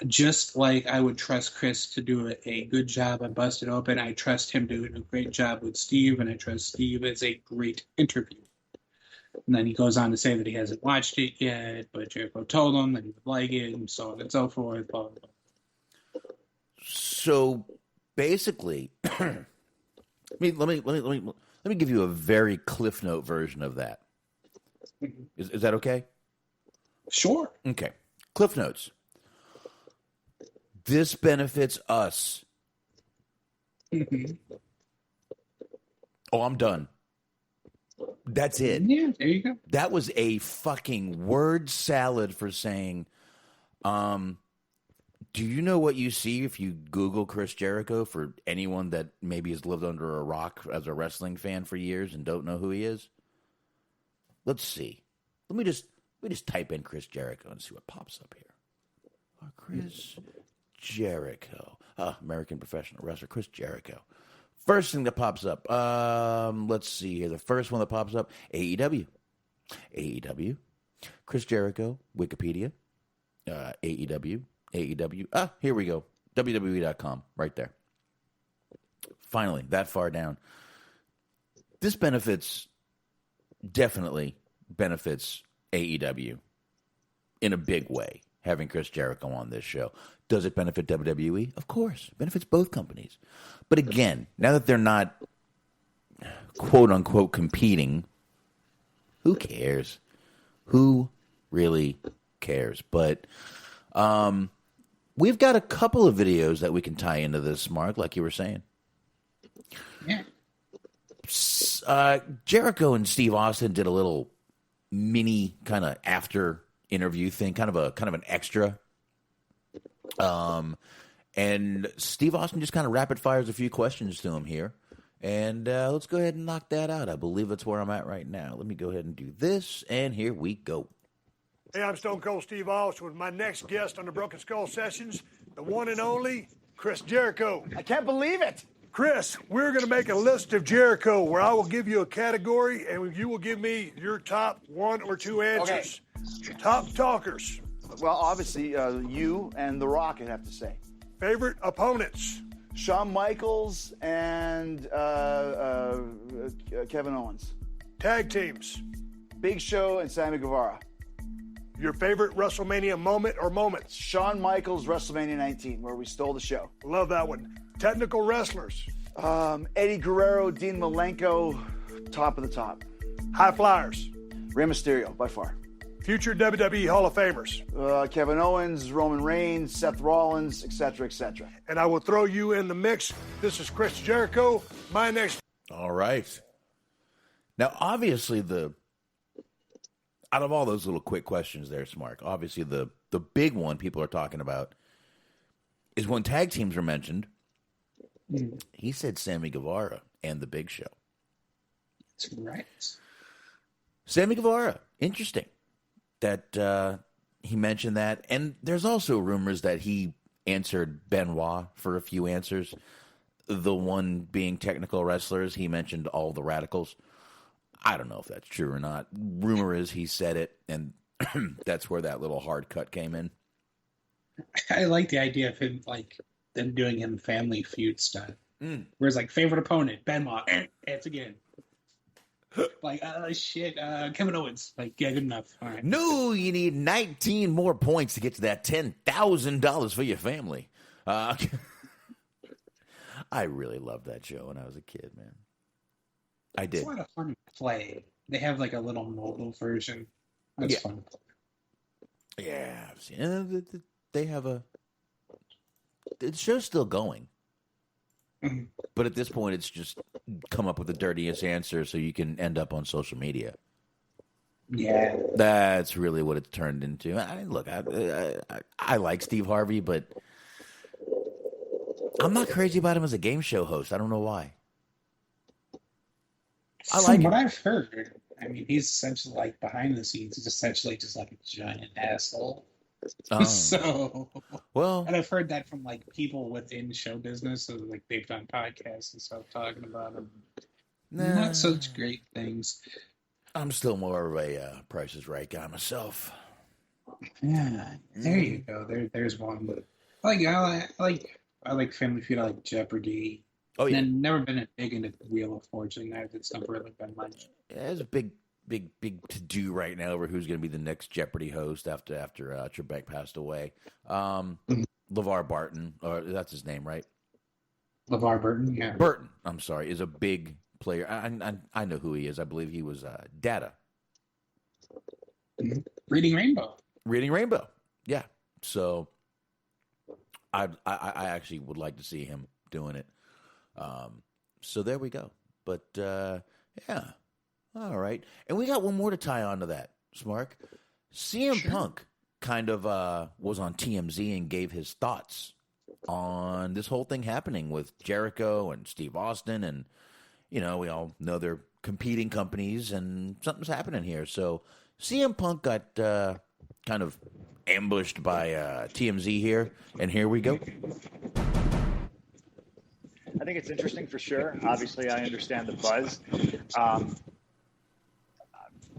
Just like I would trust Chris to do a good job on Busted Open, I trust him to do a great job with Steve, and I trust Steve as a great interviewer. And then he goes on to say that he hasn't watched it yet, but Jericho told him that he would like it, and so on and so forth. Blah, blah, blah. So basically, let me give you a very Cliff Note version of that. Is that okay? Sure. Okay. Cliff Notes. This benefits us. Oh, I'm done. That's it. Yeah, there you go. That was a fucking word salad for saying, do you know what you see if you Google Chris Jericho, for anyone that maybe has lived under a rock as a wrestling fan for years and don't know who he is? Let's see. Let me just type in Chris Jericho and see what pops up here. Chris Jericho. American professional wrestler, Chris Jericho. First thing that pops up. Let's see here. The first one that pops up, AEW. AEW. Chris Jericho, Wikipedia. AEW. Here we go. WWE.com, right there. Finally, that far down. This definitely benefits AEW in a big way, having Chris Jericho on this show. Does it benefit WWE? Of course. It benefits both companies. But again, now that they're not quote-unquote competing, who cares? Who really cares? But we've got a couple of videos that we can tie into this, Mark, like you were saying. Yeah. Jericho and Steve Austin did a little mini kind of after interview thing, kind of an extra. And Steve Austin just kind of rapid fires a few questions to him here. And let's go ahead and knock that out. I believe that's where I'm at right now. Let me go ahead and do this, and here we go. Hey, I'm Stone Cold Steve Austin with my next guest on the Broken Skull Sessions, the one and only Chris Jericho. I can't believe it. Chris, we're going to make a list of Jericho where I will give you a category and you will give me your top one or two answers. Okay. Top talkers. Well, obviously, you and The Rock, I'd have to say. Favorite opponents. Shawn Michaels and Kevin Owens. Tag teams. Big Show and Sammy Guevara. Your favorite WrestleMania moment or moments? Shawn Michaels, WrestleMania 19, where we stole the show. Love that one. Technical wrestlers. Eddie Guerrero, Dean Malenko, top of the top. High flyers. Rey Mysterio, by far. Future WWE Hall of Famers. Kevin Owens, Roman Reigns, Seth Rollins, etc., etc. And I will throw you in the mix. This is Chris Jericho. My next. All right. Now, obviously, out of all those little quick questions there, Smark, obviously the big one people are talking about is when tag teams are mentioned. He said Sammy Guevara and the Big Show. That's right. Sammy Guevara. Interesting that he mentioned that. And there's also rumors that he answered Benoit for a few answers. The one being technical wrestlers. He mentioned all the radicals. I don't know if that's true or not. Rumor is he said it, and that's where that little hard cut came in. I like the idea of him, like, them doing him Family Feud style. Whereas, like, favorite opponent, Benoit, it's again. Like, shit, Kevin Owens. Like, yeah, good enough. All right. No, you need 19 more points to get to that $10,000 for your family. I really loved that show when I was a kid, man. I did. It's a lot of fun to play. They have like a little mobile version. That's fun. Yeah, I've seen it. They have the show's still going. Mm-hmm. But at this point, it's just come up with the dirtiest answer so you can end up on social media. Yeah. That's really what it's turned into. Look, I like Steve Harvey, but I'm not crazy about him as a game show host. I don't know why. From what I've heard, I mean, he's essentially like behind the scenes. He's essentially just like a giant asshole. Oh. So, well, and I've heard that from like people within show business, so like they've done podcasts and stuff talking about him. Not such great things. I'm still more of a Price is Right guy myself. Yeah, there you go. There's one. I like Family Feud. I like Jeopardy. Oh yeah. And never been big into Wheel of Fortune. It's never really been much. Yeah, there's a big to do right now over who's going to be the next Jeopardy host after Trebek passed away. LeVar Barton, or that's his name, right? LeVar Burton, yeah. Burton, I'm sorry, is a big player. I know who he is. I believe he was Data. Reading Rainbow. Reading Rainbow, yeah. So I actually would like to see him doing it. So there we go. But yeah. All right. And we got one more to tie on to that, Smark. CM Punk kind of was on TMZ and gave his thoughts on this whole thing happening with Jericho and Steve Austin. And, we all know they're competing companies and something's happening here. So CM Punk got kind of ambushed by TMZ here. And here we go. I think it's interesting for sure. Obviously, I understand the buzz.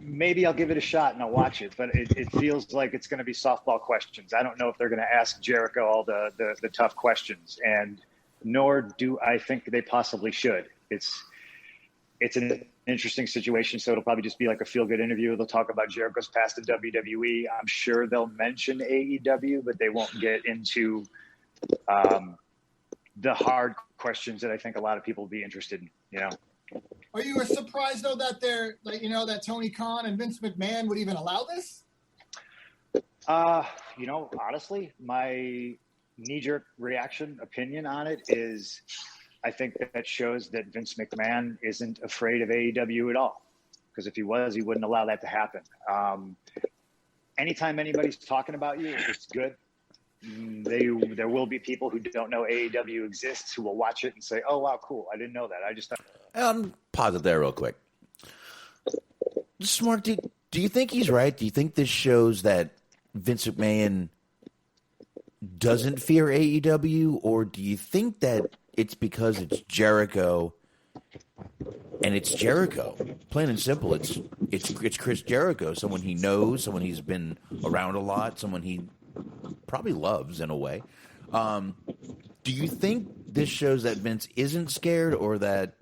Maybe I'll give it a shot and I'll watch it, but it feels like it's going to be softball questions. I don't know if they're going to ask Jericho all the tough questions, and nor do I think they possibly should. It's an interesting situation, so it'll probably just be like a feel-good interview. They'll talk about Jericho's past in WWE. I'm sure they'll mention AEW, but they won't get into the hard questions that I think a lot of people will be interested in, Are you surprised though that they're that Tony Khan and Vince McMahon would even allow this? Honestly, my knee-jerk opinion on it is I think that shows that Vince McMahon isn't afraid of AEW at all. Because if he was, he wouldn't allow that to happen. Anytime anybody's talking about you, it's good. There will be people who don't know AEW exists who will watch it and say, "Oh wow, cool! I didn't know that. I just." Pause it there real quick. Smart, do you think he's right? Do you think this shows that Vince McMahon doesn't fear AEW, or do you think that it's because it's Jericho and it's Jericho? Plain and simple, it's Chris Jericho, someone he knows, someone he's been around a lot, someone he probably loves in a way. Do you think this shows that Vince isn't scared, or that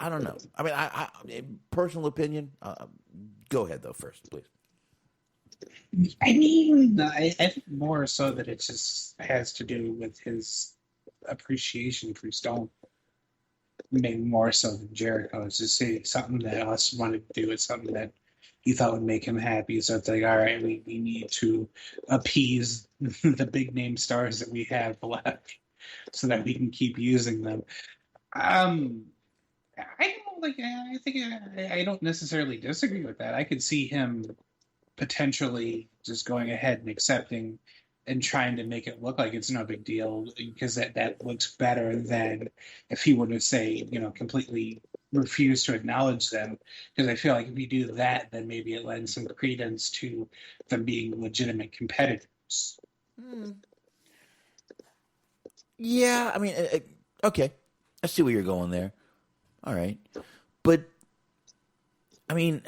I don't know? I mean, I personal opinion. Go ahead though, first, please. I mean, I think more so that it just has to do with his appreciation for Stone. Maybe more so than Jericho. It's just something that us wanted to do. It's something that he thought would make him happy. So it's like, all right, we need to appease the big name stars that we have left so that we can keep using them. I don't necessarily disagree with that. I could see him potentially just going ahead and accepting and trying to make it look like it's no big deal, because that looks better than if he were to say, completely refuse to acknowledge them. Because I feel like if you do that, then maybe it lends some credence to them being legitimate competitors. Yeah, I mean, okay. I see where you're going there. All right. But, I mean,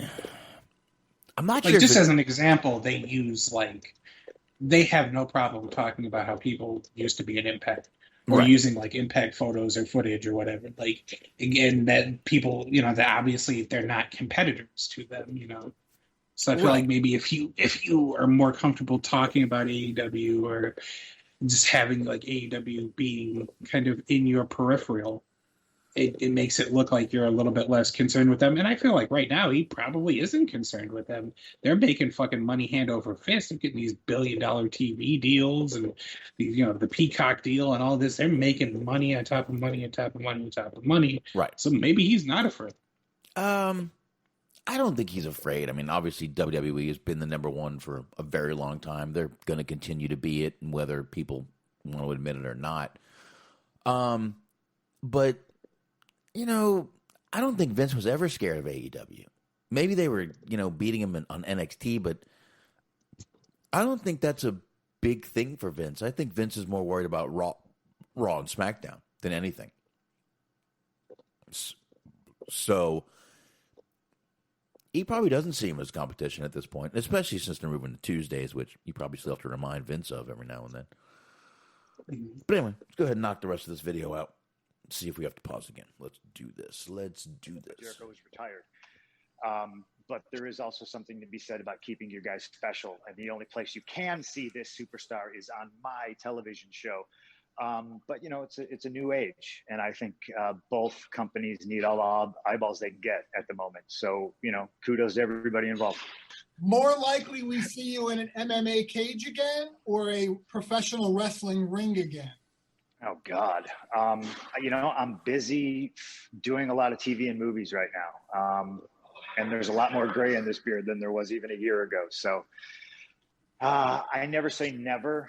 I'm not sure. Just as an example, they use, they have no problem talking about how people used to be an Impact. or Right. using like impact photos or footage or whatever. Like again, that people, that obviously they're not competitors to them, So I feel Right. like maybe if you are more comfortable talking about AEW or just having like AEW being kind of in your peripheral, it makes it look like you're a little bit less concerned with them. And I feel like right now he probably isn't concerned with them. They're making fucking money hand over fist. They're getting these billion-dollar TV deals and these, the Peacock deal and all this. They're making money on top of money on top of money on top of money. Right. So maybe he's not afraid. I don't think he's afraid. I mean, obviously WWE has been the number one for a very long time. They're going to continue to be it, whether people want to admit it or not. But I don't think Vince was ever scared of AEW. Maybe they were, beating him on NXT, but I don't think that's a big thing for Vince. I think Vince is more worried about Raw and SmackDown than anything. So he probably doesn't see him as competition at this point, especially since they're moving to Tuesdays, which you probably still have to remind Vince of every now and then. But anyway, let's go ahead and knock the rest of this video out. See if we have to pause again. Let's do this. Jericho was retired. But there is also something to be said about keeping your guys special. And the only place you can see this superstar is on my television show. But, it's a new age. And I think both companies need all the eyeballs they can get at the moment. So, kudos to everybody involved. More likely we see you in an MMA cage again or a professional wrestling ring again? Oh, God. I'm busy doing a lot of TV and movies right now. And there's a lot more gray in this beard than there was even a year ago. So I never say never.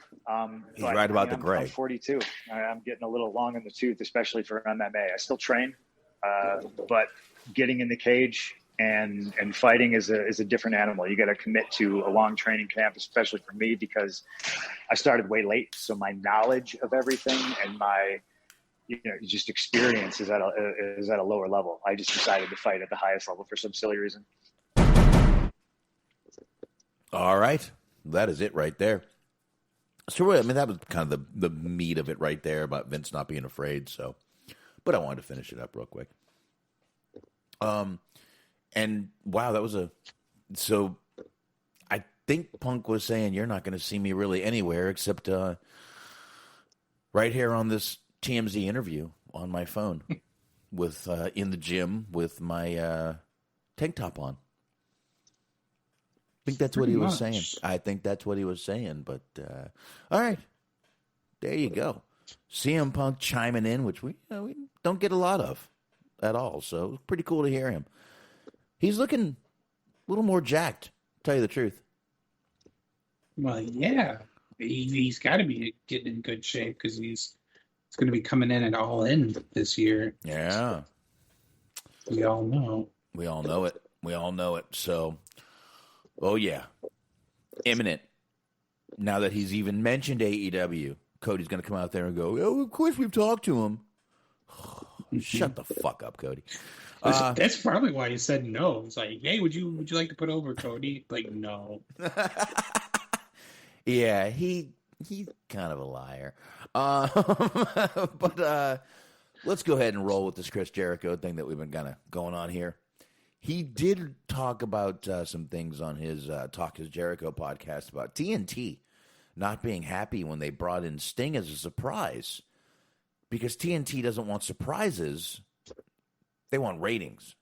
He's right about the gray. I'm 42. I'm getting a little long in the tooth, especially for MMA. I still train, but getting in the cage and fighting is a different animal. You got to commit to a long training camp, especially for me, because I started way late. So my knowledge of everything and my, just experience is at a lower level. I just decided to fight at the highest level for some silly reason. All right. That is it right there. So, I mean, that was kind of the meat of it right there about Vince not being afraid. So, but I wanted to finish it up real quick. And wow, so I think Punk was saying you're not going to see me really anywhere except right here on this TMZ interview on my phone with in the gym with my tank top on. I think that's what he was saying. I think that's what he was saying. But all right, there you go. CM Punk chiming in, which we don't get a lot of at all. So it's pretty cool to hear him. He's looking a little more jacked, to tell you the truth. Well, yeah, he's got to be getting in good shape because he's going to be coming in at All In this year. Yeah, we all know. We all know it. So, oh yeah, imminent. Now that he's even mentioned AEW, Cody's going to come out there and go, "Oh, of course we've talked to him." Shut the fuck up, Cody. That's probably why he said no. It's like, hey, would you like to put over Cody? Like, no. Yeah, he's kind of a liar. But let's go ahead and roll with this Chris Jericho thing that we've been kind of going on here. He did talk about some things on his Talk Is Jericho podcast about TNT not being happy when they brought in Sting as a surprise because TNT doesn't want surprises. They want ratings.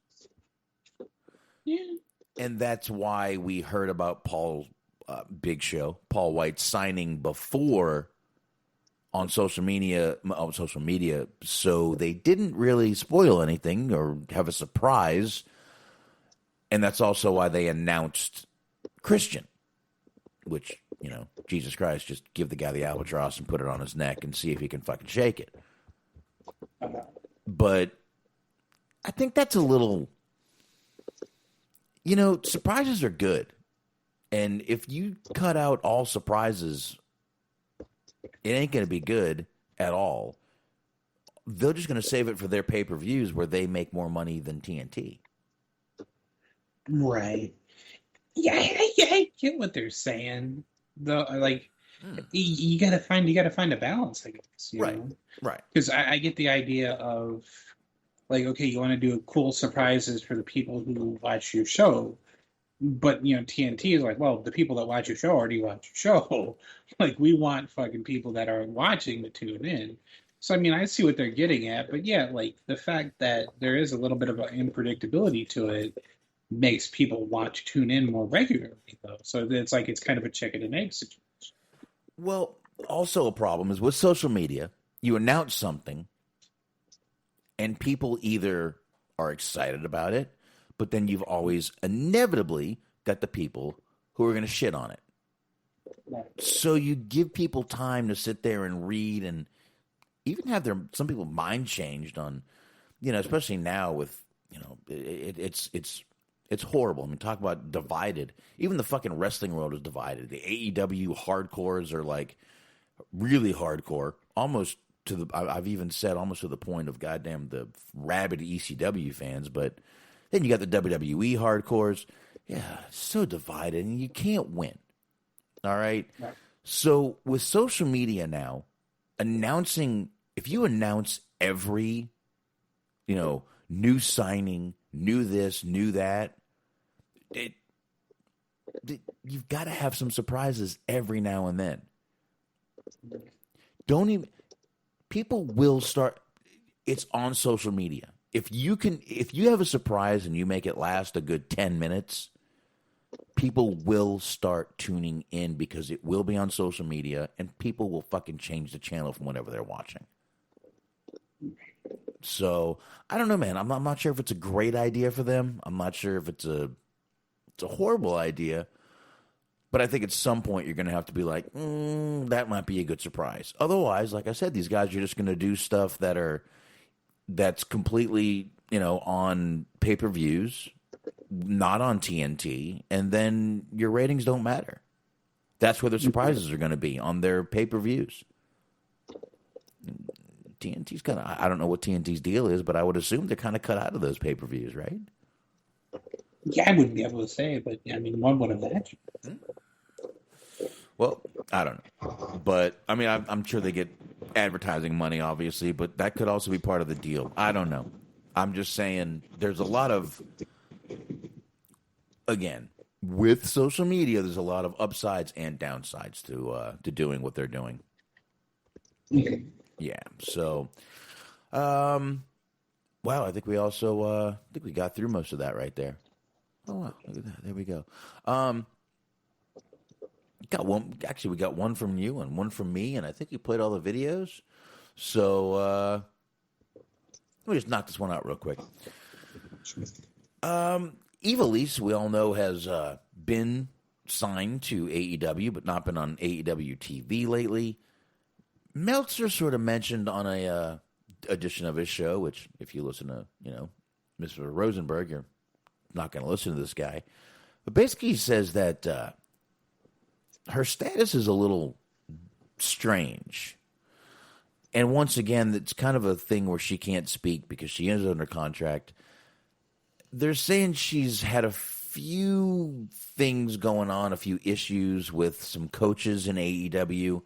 Yeah. And that's why we heard about Paul White signing before on social media. So they didn't really spoil anything or have a surprise. And that's also why they announced Christian, which, Jesus Christ, just give the guy the albatross and put it on his neck and see if he can fucking shake it. But I think that's a little, surprises are good. And if you cut out all surprises, it ain't going to be good at all. They're just going to save it for their pay-per-views where they make more money than TNT. Right. Yeah, I get what they're saying. Though, like, You gotta find a balance, I guess. Right. Because I get the idea of like, okay, you want to do cool surprises for the people who watch your show, but TNT is like, well, the people that watch your show already watch your show. Like, we want fucking people that are watching to tune in. So I mean, I see what they're getting at, but yeah, like the fact that there is a little bit of an unpredictability to it makes people want to tune in more regularly, though. So it's like it's kind of a chicken and egg situation. Well, also a problem is with social media, you announce something and people either are excited about it, but then you've always inevitably got the people who are going to shit on it. So you give people time to sit there and read and even have some people mind changed on, especially now with, it's horrible. I mean, talk about divided. Even the fucking wrestling world is divided. The AEW hardcores are like really hardcore, almost to the, I've even said almost to the point of goddamn the rabid ECW fans. But then you got the WWE hardcores. Yeah, so divided, and you can't win. All right. So with social media now, if you announce every, new signing, new this, new that, you've got to have some surprises every now and then. People will start, it's on social media. If you have a surprise and you make it last a good 10 minutes, people will start tuning in because it will be on social media and people will fucking change the channel from whatever they're watching. So, I don't know, man. I'm not sure if it's a great idea for them. I'm not sure if it's a horrible idea. But I think at some point you're going to have to be like, that might be a good surprise. Otherwise, like I said, these guys are just going to do stuff that's completely, on pay-per-views, not on TNT, and then your ratings don't matter. That's where the surprises are going to be, on their pay-per-views. TNT's kind of, I don't know what TNT's deal is, but I would assume they're kind of cut out of those pay-per-views, right? Yeah, I wouldn't be able to say, but I mean, one would imagine. Well, I don't know. But, I mean, I'm sure they get advertising money, obviously, but that could also be part of the deal. I don't know. I'm just saying there's a lot of, again, with social media, there's a lot of upsides and downsides to doing what they're doing. Yeah. So, wow, I think we also, we got through most of that right there. Oh, wow. Look at that. There we go. Got one. Actually, we got one from you and one from me, and I think you played all the videos. So, let me just knock this one out real quick. Ivelisse, we all know, has been signed to AEW, but not been on AEW TV lately. Meltzer sort of mentioned on a edition of his show, which if you listen to, Mr. Rosenberg, you're not going to listen to this guy. But basically he says that her status is a little strange. And once again, it's kind of a thing where she can't speak because she is under contract. They're saying she's had a few things going on, a few issues with some coaches in AEW,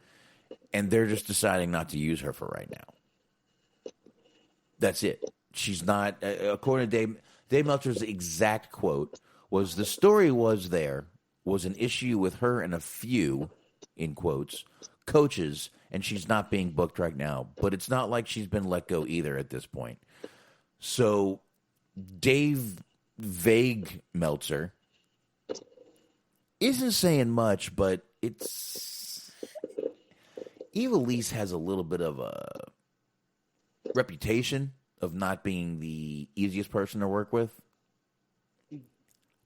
and they're just deciding not to use her for right now. That's it. She's not, according to Dave Meltzer's exact quote, was the story was an issue with her and a few, in quotes, coaches, and she's not being booked right now. But it's not like she's been let go either at this point. So Dave Vague Meltzer isn't saying much, but Ivelisse has a little bit of a reputation of not being the easiest person to work with,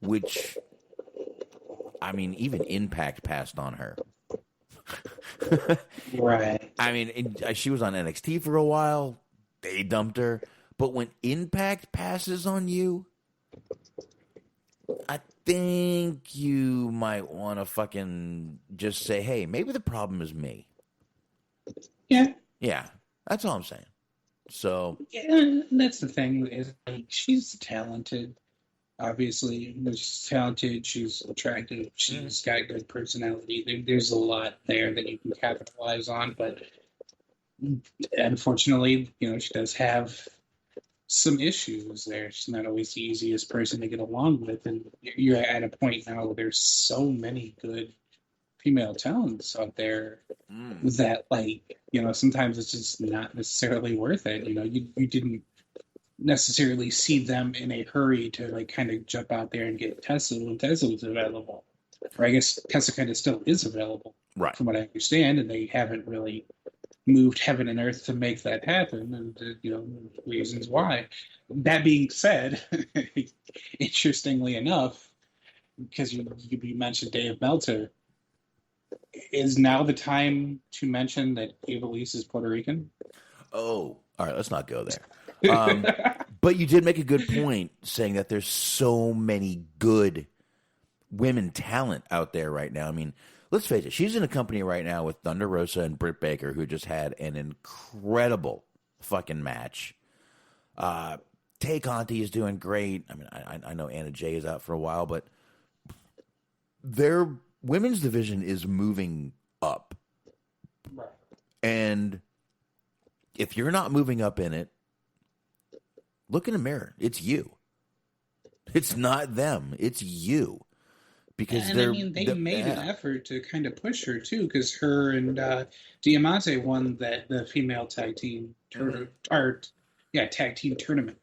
which, I mean, even Impact passed on her. Right. I mean, she was on NXT for a while. They dumped her. But when Impact passes on you, I think you might want to fucking just say, hey, maybe the problem is me. Yeah. Yeah. That's all I'm saying. So. Yeah, that's the thing, is like, she's talented. Obviously, she's talented, she's attractive, she's got a good personality. There's a lot there that you can capitalize on, but unfortunately, she does have some issues there. She's not always the easiest person to get along with, and you're at a point now where there's so many good female talents out there that, sometimes it's just not necessarily worth it. You didn't necessarily see them in a hurry to kind of jump out there and get Tessa when Tessa was available. Or I guess Tessa kind of still is available, right? From what I understand, and they haven't really moved heaven and earth to make that happen, and reasons why. That being said, interestingly enough, because you mentioned Dave Meltzer, is now the time to mention that Ivelisse is Puerto Rican? Oh, all right, let's not go there. But you did make a good point saying that there's so many good women talent out there right now. I mean, let's face it, she's in a company right now with Thunder Rosa and Britt Baker, who just had an incredible fucking match. Tay Conti is doing great. I mean, I know Anna Jay is out for a while, but their women's division is moving up. Right. And if you're not moving up in it, look in the mirror. It's you. It's not them. It's you. Because they made an effort to kind of push her too, because her and Diamante won the female tag team tag team tournament.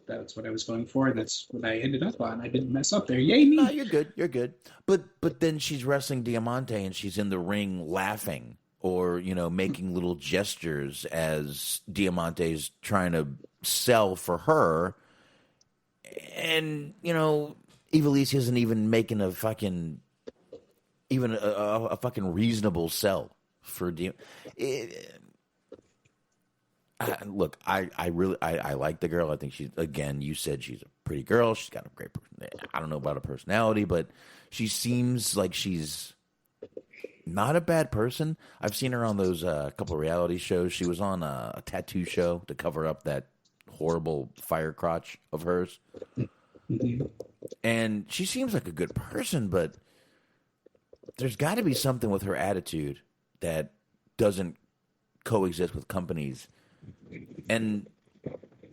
That's what I was going for, and that's what I ended up on. I didn't mess up there. Yay me! No, you're good. You're good. But then she's wrestling Diamante, and she's in the ring laughing or making little gestures as Diamante's trying to sell for her, and Ivelisse isn't even making a fucking reasonable sell for look, I really like the girl. I think she's, again, you said she's a pretty girl. She's got a great, I don't know about her personality, but she seems like she's not a bad person. I've seen her on those couple of reality shows. She was on a tattoo show to cover up that horrible fire crotch of hers. Mm-hmm. And she seems like a good person, but there's got to be something with her attitude that doesn't coexist with companies. And,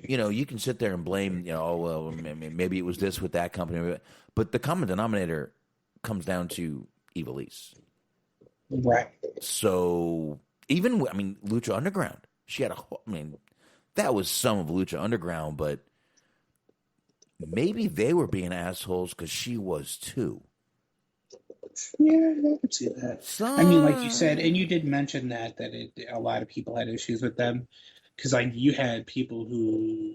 you can sit there and blame, maybe it was this with that company. But the common denominator comes down to Ivelisse. Right. So even, Lucha Underground, she had that was some of Lucha Underground, but maybe they were being assholes because she was too. Yeah, I could see that. Like you said, and you did mention that a lot of people had issues with them, because you had people who,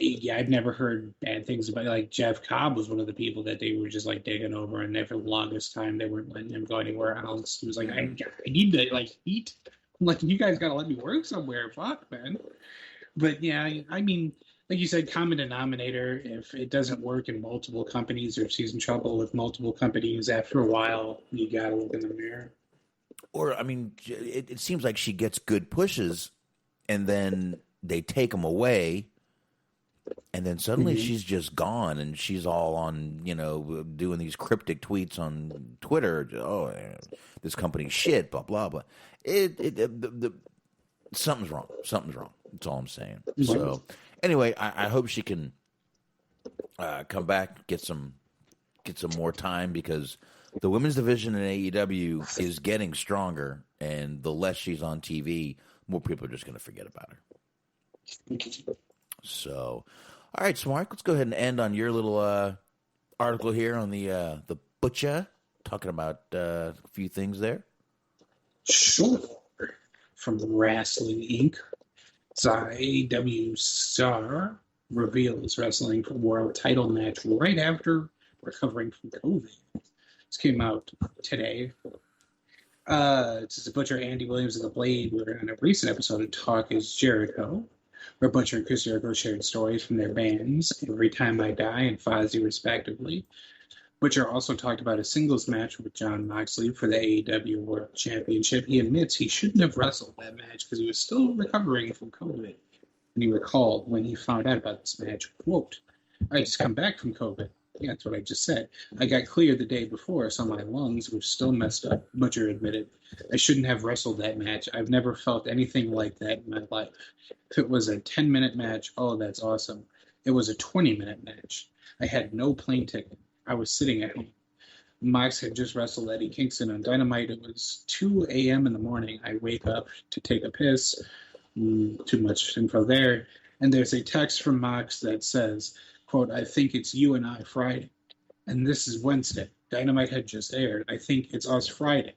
I've never heard bad things about. Like Jeff Cobb was one of the people that they were just digging over, and for the longest time they weren't letting him go anywhere else. He was like, I need to eat. I'm like, you guys got to let me work somewhere. Fuck, man. But yeah, like you said, common denominator, if it doesn't work in multiple companies, or if she's in trouble with multiple companies, after a while, you got to look in the mirror. Or, it seems like she gets good pushes, and then they take them away, and then suddenly she's just gone, and she's all on, doing these cryptic tweets on Twitter. Oh, this company's shit, blah, blah, blah. Something's wrong. Something's wrong. That's all I'm saying. So, anyway, I hope she can come back, get some more time, because the women's division in AEW is getting stronger, and the less she's on TV, more people are just going to forget about her. So, all right, Smark, let's go ahead and end on your little article here on the Butcher, talking about a few things there. Sure. From Wrestling Inc. AEW star reveals wrestling for world title match right after recovering from COVID. This came out today. This is Butcher, Andy Williams, and The Blade were on a recent episode of Talk is Jericho, where Butcher and Chris Jericho shared stories from their bands, Every Time I Die and Fozzy, respectively. Butcher also talked about a singles match with Jon Moxley for the AEW World Championship. He admits he shouldn't have wrestled that match because he was still recovering from COVID. And he recalled when he found out about this match, quote, I just come back from COVID. Yeah, that's what I just said. I got clear the day before, so my lungs were still messed up. Butcher admitted. I shouldn't have wrestled that match. I've never felt anything like that in my life. If it was a 10-minute match, oh, that's awesome. It was a 20-minute match. I had no plane ticket. I was sitting at home. Mox had just wrestled Eddie Kingston on Dynamite. It was 2 a.m. in the morning. I wake up to take a piss. Too much info there. And there's a text from Mox that says, quote, I think it's you and I Friday. And this is Wednesday. Dynamite had just aired. I think it's us Friday.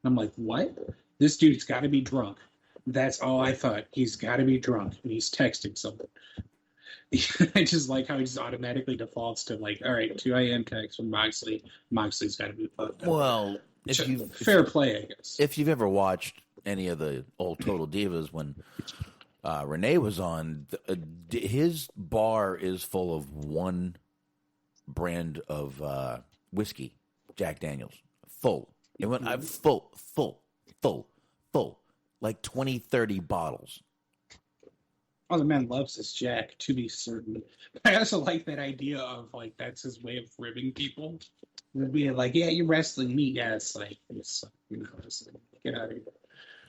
I'm like, what? This dude's got to be drunk. That's all I thought. He's got to be drunk. And he's texting someone. I just like how he just automatically defaults to like, all right, 2 a.m. text from Moxley. Moxley's got to be fucked up. Well, fair play, I guess. If you've ever watched any of the old Total Divas when Renee was on, his bar is full of one brand of whiskey, Jack Daniels. Full. It went full, like 20, 30 bottles. Oh, the man loves this Jack, to be certain. I also like that idea of, like, that's his way of ribbing people. It'd be like, yeah, you're wrestling me. Yeah, it's like, get out of here.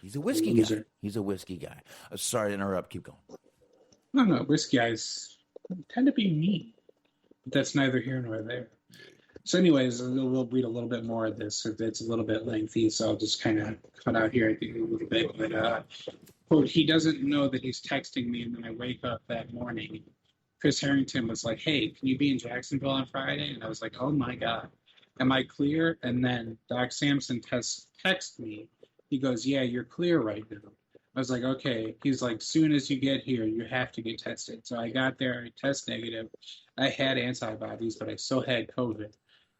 He's a whiskey guy. He's a whiskey guy. Sorry to interrupt. Keep going. No, whiskey guys tend to be mean. But that's neither here nor there. So anyways, we'll read a little bit more of this. It's a little bit lengthy, so I'll just kind of cut out here a little bit. But, quote, he doesn't know that he's texting me, and then I wake up that morning. Chris Harrington was like, hey, can you be in Jacksonville on Friday? And I was like, oh, my God. Am I clear? And then Doc Samson texted me. He goes, yeah, you're clear right now. I was like, okay. He's like, soon as you get here, you have to get tested. So I got there. I test negative. I had antibodies, but I still had COVID,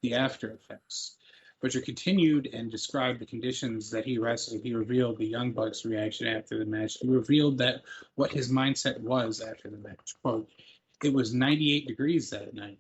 the after effects. Butcher continued and described the conditions that he wrestled. He revealed the Young Bucks' reaction after the match. He revealed that what his mindset was after the match. Quote, it was 98 degrees that night.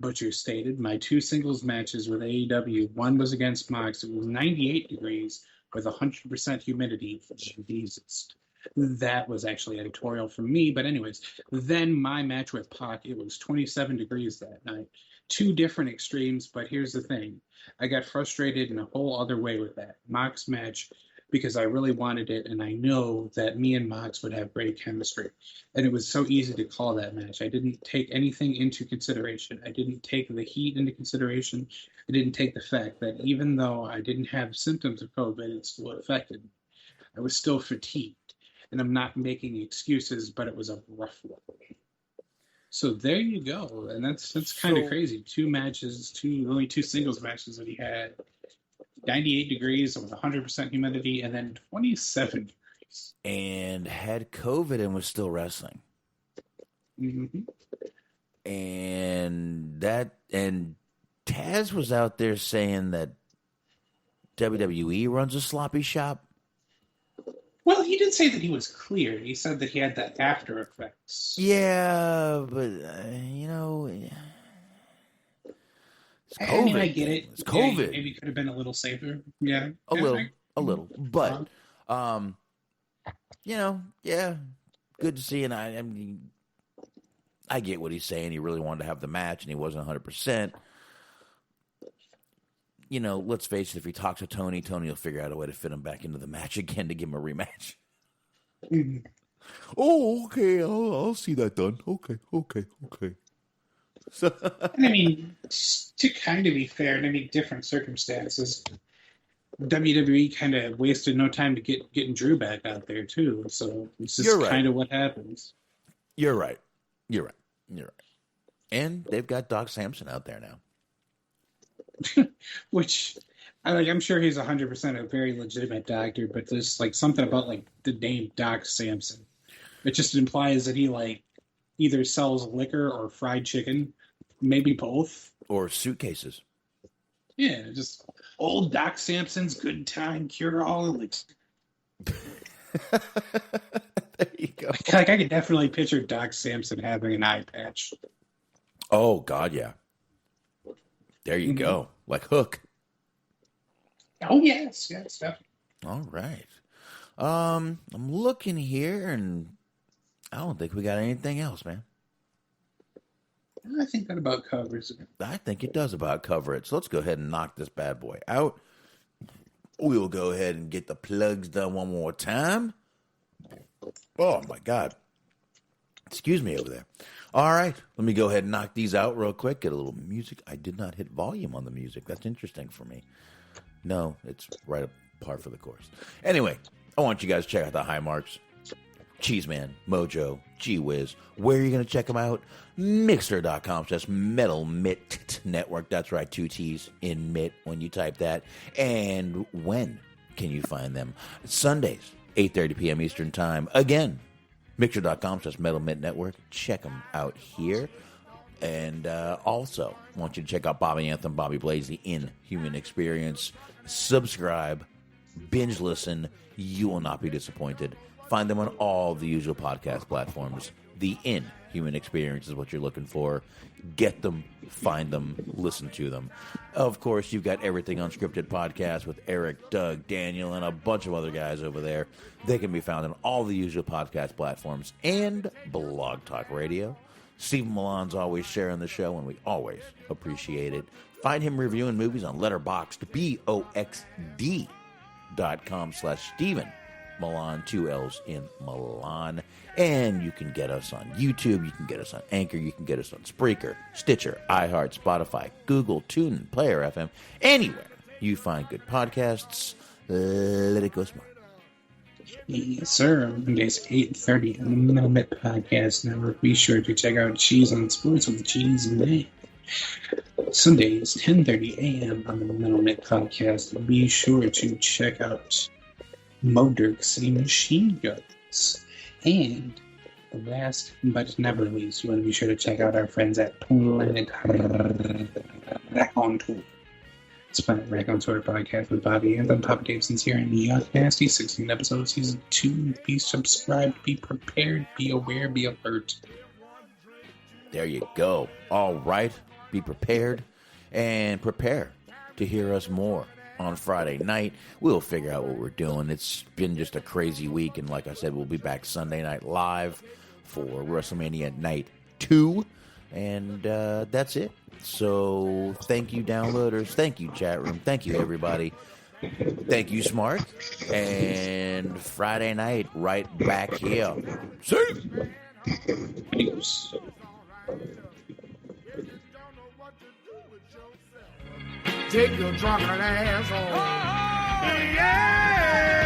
Butcher stated, my 2 singles matches with AEW, one was against Mox. It was 98 degrees with 100% humidity. Jesus. That was actually editorial from me. But anyways, then my match with Pac, it was 27 degrees that night. 2 different extremes, but here's the thing. I got frustrated in a whole other way with that Mox match because I really wanted it, and I know that me and Mox would have great chemistry. And it was so easy to call that match. I didn't take anything into consideration. I didn't take the heat into consideration. I didn't take the fact that even though I didn't have symptoms of COVID, it still affected me. I was still fatigued. And I'm not making excuses, but it was a rough one. So there you go. And that's kind of crazy. 2 matches, only 2 singles matches that he had. 98 degrees with 100% humidity, and then 27 degrees. And had COVID and was still wrestling. Mm-hmm. And Taz was out there saying that WWE runs a sloppy shop. Well, he did say that he was clear. He said that he had the after effects. Yeah, but, you know, it's COVID. I mean, I get it. It's COVID. Yeah, maybe could have been a little safer. Yeah. A little. But, you know, yeah, good to see. And I mean, I get what he's saying. He really wanted to have the match, and he wasn't 100%. You know, let's face it, if he talks to Tony will figure out a way to fit him back into the match again to give him a rematch. Mm-hmm. Oh, okay. I'll see that done. Okay. So, and I mean, to kind of be fair, in any different circumstances, WWE kind of wasted no time to getting Drew back out there, too. So this is kind of what happens. You're right. And they've got Doc Samson out there now. Which, I'm sure he's 100% a very legitimate doctor, but there's like something about like the name Doc Samson. It just implies that he like either sells liquor or fried chicken, maybe both. Or suitcases. Yeah, just old Doc Samson's good time cure-all. Like, there you go. Like I could definitely picture Doc Samson having an eye patch. Oh, God, yeah. There you go. Like Hook. Oh, yes, definitely. All right. I'm looking here, and I don't think we got anything else, man. I think that about covers it. I think it does about cover it. So let's go ahead and knock this bad boy out. We will go ahead and get the plugs done one more time. Oh, my God. Excuse me over there. All right. Let me go ahead and knock these out real quick. Get a little music. I did not hit volume on the music. That's interesting for me. No, it's right up par for the course. Anyway, I want you guys to check out the high marks. Cheeseman, Mojo, Gee Whiz. Where are you going to check them out? Mixer.com/Metal Mitt Network. That's right, 2 T's in Mitt when you type that. And when can you find them? Sundays, 8:30 p.m. Eastern Time. Again, Mixer.com/Metal Mitt Network. Check them out here. And also, I want you to check out Bobby Anthem, Bobby Blaze, the Inhuman Experience. Subscribe, binge listen. You will not be disappointed. Find them on all the usual podcast platforms. The Inhuman Experience is what you're looking for. Get them, find them, listen to them. Of course, you've got Everything Unscripted podcast with Eric, Doug, Daniel, and a bunch of other guys over there. They can be found on all the usual podcast platforms and Blog Talk Radio. Stephen Milan's always sharing the show, and we always appreciate it. Find him reviewing movies on Letterboxd, BOXD.com/Stephen Milan, 2 L's in Milan. And you can get us on YouTube, you can get us on Anchor, you can get us on Spreaker, Stitcher, iHeart, Spotify, Google, TuneIn, Player FM, anywhere you find good podcasts. Let it go smart. Yes, sir. Mondays 8:30 on the Metal Mitt Podcast Network. Be sure to check out Cheese on Sports with Cheese and May. Sundays 10:30 a.m. on the Metal Mitt Podcast. Be sure to check out Motor City Machine Guns. And last but never least, you want to be sure to check out our friends at Planet Raconteur. It's Planet Raconteur podcast with Bobby and Papa Davison's here in the Nasty 16 episodes, season 2. Be subscribed, be prepared, be aware, be alert. There you go. All right. Be prepared and prepare to hear us more on Friday night. We'll figure out what we're doing. It's been just a crazy week, and like I said, we'll be back Sunday night live for WrestleMania Night 2, and that's it. So thank you, downloaders. Thank you, chat room. Thank you, everybody. Thank you, Smart. And Friday night, right back here. See you. Take your drunken ass home. Oh, yeah.